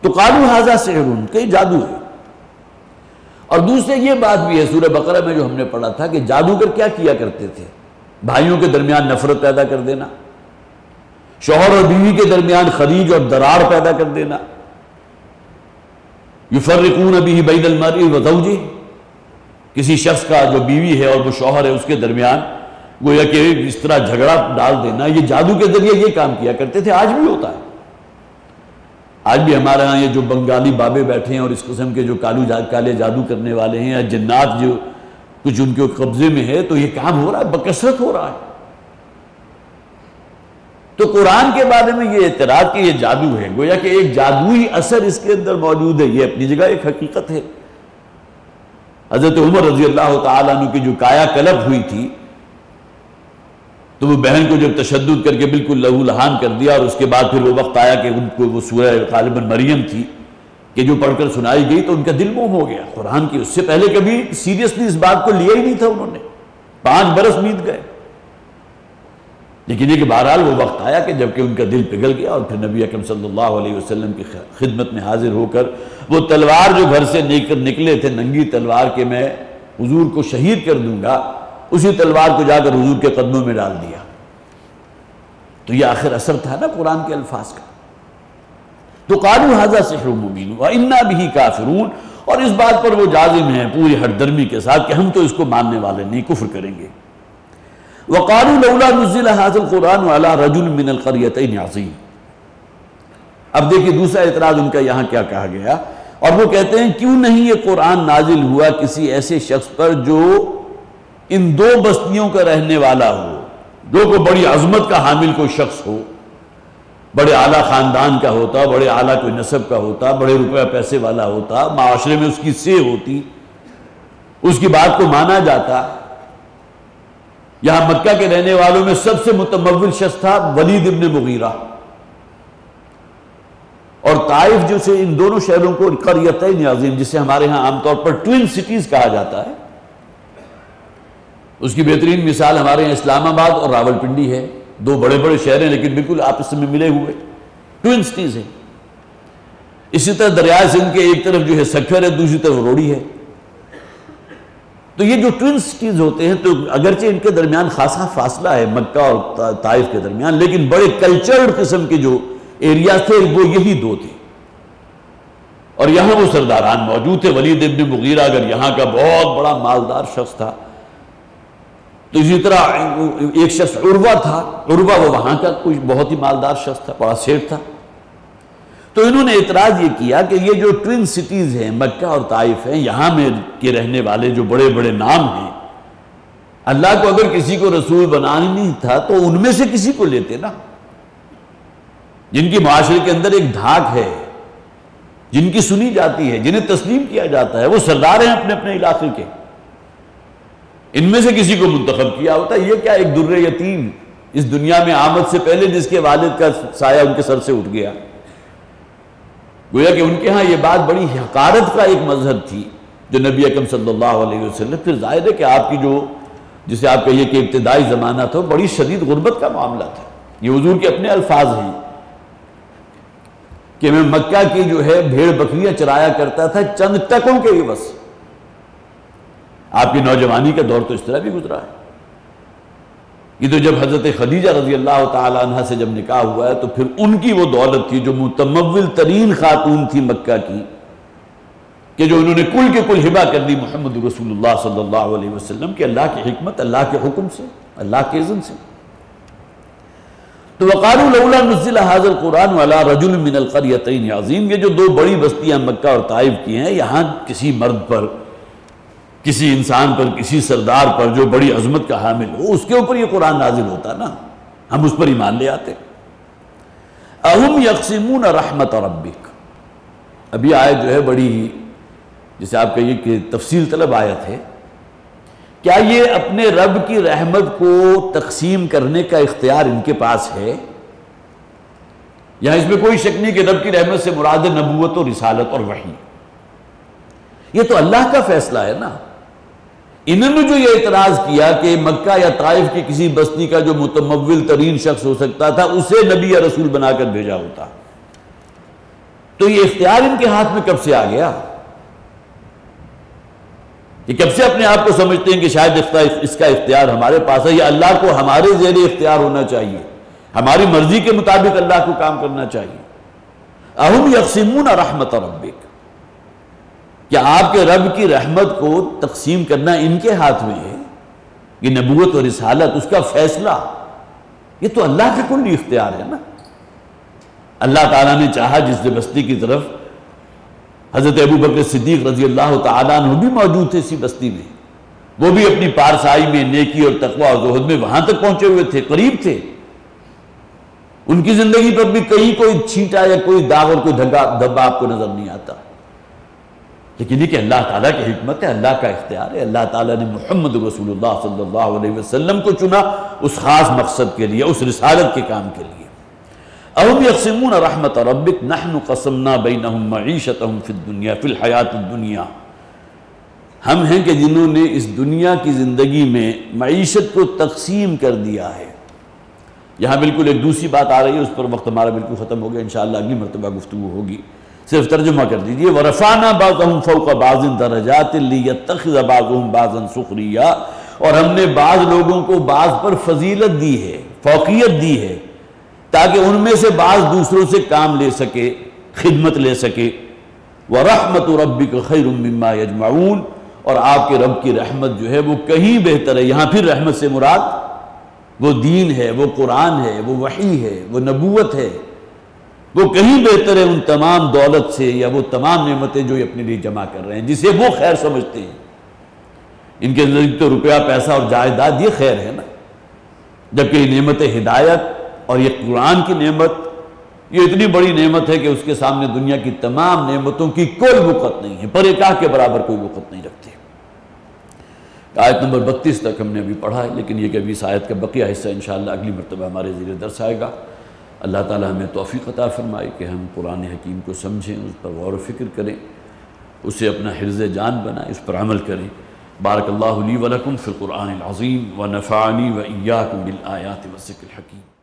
تو قالوا ھذا سحر، کہ جادو ہے. اور دوسرے یہ بات بھی ہے سورہ بقرہ میں جو ہم نے پڑھا تھا کہ جادوگر کیا کیا کرتے تھے؟ بھائیوں کے درمیان نفرت پیدا کر دینا، شوہر اور بیوی کے درمیان خلیج اور درار پیدا کر دینا، یفرقون بہ بین المرء وزوجہ، کسی شخص کا جو بیوی ہے اور وہ شوہر ہے اس کے درمیان گویا کہ اس طرح جھگڑا ڈال دینا. یہ جادو کے ذریعے یہ کام کیا کرتے تھے. آج بھی ہوتا ہے. آج بھی ہمارے ہاں یہ جو بنگالی بابے بیٹھے ہیں اور اس قسم کے جو کالے جادو کرنے والے ہیں یا جنات جو کچھ ان کے قبضے میں ہے، تو یہ کام ہو رہا ہے، بکثرت ہو رہا ہے. تو قرآن کے بارے میں یہ اعتراض کہ یہ جادو ہے، گویا کہ ایک جادوئی اثر اس کے اندر موجود ہے، یہ اپنی جگہ ایک حقیقت ہے. حضرت عمر رضی اللہ تعالیٰ عنہ کی جو کایا کلپ ہوئی تھی، تو وہ بہن کو جب تشدد کر کے بالکل لہو لہان کر دیا، اور اس کے بعد پھر وہ وقت آیا کہ ان کو وہ سورہ غالباً مریم تھی کہ جو پڑھ کر سنائی گئی، تو ان کا دل موم ہو گیا قرآن کی۔ اس سے پہلے کبھی سیریسلی اس بات کو لیا ہی نہیں تھا انہوں نے، 5 برس بیت گئے۔ لیکن یہ کہ بہرحال وہ وقت آیا کہ جب کہ ان کا دل پگھل گیا، اور پھر نبی اکرم صلی اللہ علیہ وسلم کی خدمت میں حاضر ہو کر وہ تلوار جو گھر سے نکلے تھے ننگی تلوار کہ میں حضور کو شہید کر دوں گا، اسی تلوار کو جا کر حضور کے قدموں میں ڈال دیا۔ تو یہ آخر اثر تھا نا قرآن کے الفاظ کا۔ تو قالوا ھذا سحر مبین وإنا بہ کافرون، اور اس بات پر وہ جازم ہیں پوری ہٹ درمی کے ساتھ کہ ہم تو اس کو ماننے والے نہیں، کفر کریں گے۔ وقالوا لولا نزل ھذا القرآن علی رجل من القریتین عظیم۔ اب دیکھیے دوسرا اعتراض ان کا یہاں کیا کہا گیا، اور وہ کہتے ہیں کیوں نہیں یہ قرآن نازل ہوا کسی ایسے شخص پر جو ان 2 بستیوں کا رہنے والا ہو، جو کوئی بڑی عظمت کا حامل کوئی شخص ہو، بڑے اعلیٰ خاندان کا ہوتا، بڑے اعلیٰ کوئی نسب کا ہوتا، بڑے روپے پیسے والا ہوتا، معاشرے میں اس کی سے ہوتی، اس کی بات کو مانا جاتا۔ یہاں مکہ کے رہنے والوں میں سب سے متمول شخص تھا ولید ابن مغیرہ، اور طائف جو سے ان دونوں شہروں کو قریتین عظیم، جسے ہمارے ہاں عام طور پر ٹوین سٹیز کہا جاتا ہے، اس کی بہترین مثال ہمارے یہاں اسلام آباد اور راولپنڈی ہے، 2 بڑے بڑے شہر ہیں لیکن بالکل آپس میں ملے ہوئے ٹوین سٹیز ہیں۔ اسی طرح دریائے سندھ کے ایک طرف جو ہے سکھر ہے، دوسری طرف روڑی ہے۔ تو یہ جو ٹوین سٹیز ہوتے ہیں تو اگرچہ ان کے درمیان خاصا فاصلہ ہے مکہ اور طائف کے درمیان، لیکن بڑے کلچرڈ قسم کے جو ایریاز تھے وہ یہی 2 تھے، اور یہاں وہ سرداران موجود تھے۔ ولید ابن مغیرہ اگر یہاں کا بہت بڑا مالدار شخص تھا، تو اسی طرح ایک شخص عروہ تھا، عروہ وہ وہاں کا کوئی بہت ہی مالدار شخص تھا، بڑا سیٹ تھا۔ تو انہوں نے اعتراض یہ کیا کہ یہ جو ٹوین سٹیز ہیں مکہ اور طائف ہیں، یہاں میں کے رہنے والے جو بڑے بڑے نام ہیں، اللہ کو اگر کسی کو رسول بنانا نہیں تھا تو ان میں سے کسی کو لیتے نا، جن کی معاشرے کے اندر ایک دھاک ہے، جن کی سنی جاتی ہے، جنہیں تسلیم کیا جاتا ہے، وہ سردار ہیں اپنے اپنے علاقے کے، ان میں سے کسی کو منتخب کیا ہوتا ہے۔ یہ کیا ایک در یتیم اس دنیا میں آمد سے پہلے جس کے والد کا سایہ ان کے سر سے اٹھ گیا، گویا کہ ان کے ہاں یہ بات بڑی حقارت کا ایک مظہر تھی جو نبی اکرم صلی اللہ علیہ وسلم، پھر ظاہر ہے کہ آپ کی جو جسے آپ کہیے کہ ابتدائی زمانہ تھا بڑی شدید غربت کا معاملہ تھا۔ یہ حضور کے اپنے الفاظ ہیں کہ میں مکہ کی جو ہے بھیڑ بکریاں چرایا کرتا تھا چند ٹکوں کے عوض۔ آپ کی نوجوانی کا دور تو اس طرح بھی گزرا ہے۔ یہ تو جب حضرت خدیجہ رضی اللہ تعالی عنہ سے جب نکاح ہوا ہے تو پھر ان کی وہ دولت تھی جو متمول ترین خاتون تھی مکہ کی، کہ جو انہوں نے کل کے کل ہبہ کر دی محمد رسول اللہ صلی اللہ علیہ وسلم کی، اللہ کی حکمت، اللہ کے حکم سے، اللہ کے اذن سے۔ تو وقالوا لولا نزل هذا القرآن على رجل من القريتين عظیم، یہ جو 2 بڑی بستیاں مکہ اور طائف کی ہیں، یہاں کسی مرد پر، کسی انسان پر، کسی سردار پر جو بڑی عظمت کا حامل ہو، اس کے اوپر یہ قرآن نازل ہوتا نا، ہم اس پر ایمان لے آتے۔ اہم یقسمون رحمت ربک، ابھی آیت جو ہے بڑی ہی جسے آپ کہیے کہ تفصیل طلب آیت ہے۔ کیا یہ اپنے رب کی رحمت کو تقسیم کرنے کا اختیار ان کے پاس ہے؟ یہاں اس میں کوئی شک نہیں کہ رب کی رحمت سے مراد نبوت اور رسالت اور وحی، یہ تو اللہ کا فیصلہ ہے نا۔ انہوں نے جو یہ اعتراض کیا کہ مکہ یا طائف کی کسی بستی کا جو متمول ترین شخص ہو سکتا تھا اسے نبی یا رسول بنا کر بھیجا ہوتا، تو یہ اختیار ان کے ہاتھ میں کب سے آ گیا؟ یہ کب سے اپنے آپ کو سمجھتے ہیں کہ شاید اس کا اختیار ہمارے پاس ہے، یا اللہ کو ہمارے زیر اختیار ہونا چاہیے، ہماری مرضی کے مطابق اللہ کو کام کرنا چاہیے۔ اہم یقسمون رحمت ربک، کیا آپ کے رب کی رحمت کو تقسیم کرنا ان کے ہاتھ میں ہے؟ یہ نبوت اور رسالت، اس کا فیصلہ، یہ تو اللہ کا کلی اختیار ہے نا۔ اللہ تعالیٰ نے چاہا جس بستی کی طرف حضرت ابو بکر صدیق رضی اللہ تعالیٰ عنہ بھی موجود تھے اسی بستی میں، وہ بھی اپنی پارسائی میں، نیکی اور تقوی اور زہد میں وہاں تک پہنچے ہوئے تھے، قریب تھے، ان کی زندگی پر بھی کہیں کوئی چھینٹا یا کوئی داغ اور کوئی دھبا آپ کو نظر نہیں آتا۔ لیکن یہ کہ اللہ تعالیٰ کی حکمت ہے، اللہ کا اختیار ہے، اللہ تعالیٰ نے محمد رسول اللہ صلی اللہ علیہ وسلم کو چنا اس خاص مقصد کے لیے، اس رسالت کے کام کے لیے۔ اَهُمْ يَقْسِمُونَ رَحْمَةَ رَبِّكَ نَحْنُ قَسَمْنَا بَيْنَهُمْ مَعِيشَتَهُمْ فِي الدُّنْيَا فِي الْحَيَاةِ الدُّنْيَا، ہم ہیں کہ جنہوں نے اس دنیا کی زندگی میں معیشت کو تقسیم کر دیا ہے۔ یہاں بالکل ایک دوسری بات آ رہی ہے، اس پر وقت ہمارا بالکل ختم ہو گیا، انشاءاللہ اگلی مرتبہ گفتگو ہوگی، صرف ترجمہ کر دیجئے۔ وَرَفَعْنَا بَعْضَهُمْ فَوْقَ بَعْضٍ دَرَجَاتٍ لِيَتَّخِذَ بَعْضُهُمْ بَعْضًا سُخْرِيًّا، اور ہم نے بعض لوگوں کو بعض پر فضیلت دی ہے، فوقیت دی ہے، تاکہ ان میں سے بعض دوسروں سے کام لے سکے، خدمت لے سکے۔ وَرَحْمَةُ رَبِّكَ خَيْرٌ مِّمَّا يَجْمَعُونَ، اور آپ کے رب کی رحمت جو ہے وہ کہیں بہتر ہے۔ یہاں پھر رحمت سے مراد وہ دین ہے، وہ قرآن ہے، وہ وحی ہے، وہ نبوت ہے، وہ کہیں بہتر ہے ان تمام دولت سے یا وہ تمام نعمتیں جو یہ اپنے لیے جمع کر رہے ہیں، جسے وہ خیر سمجھتے ہیں۔ ان کے نزدیک تو روپیہ پیسہ اور جائیداد یہ خیر ہے نا، جبکہ یہ نعمت ہدایت اور یہ قرآن کی نعمت یہ اتنی بڑی نعمت ہے کہ اس کے سامنے دنیا کی تمام نعمتوں کی کوئی وقت نہیں ہے، پر ایک کے برابر کوئی وقت نہیں رکھتی۔ آیت نمبر 32 تک ہم نے ابھی پڑھا ہے، لیکن یہ کہ ابھی اس آیت کا بقیہ حصہ انشاءاللہ اگلی مرتبہ ہمارے زیر درس آئے گا۔ اللہ تعالی ہمیں توفیق عطا فرمائے کہ ہم قرآن حکیم کو سمجھیں، اس پر غور و فکر کریں، اسے اپنا حرز جان بنائیں، اس پر عمل کریں۔ بارک اللہ لی ولکم فی القرآن العظیم ونفعنی وإیاکم بالآیات والذکر الحکیم۔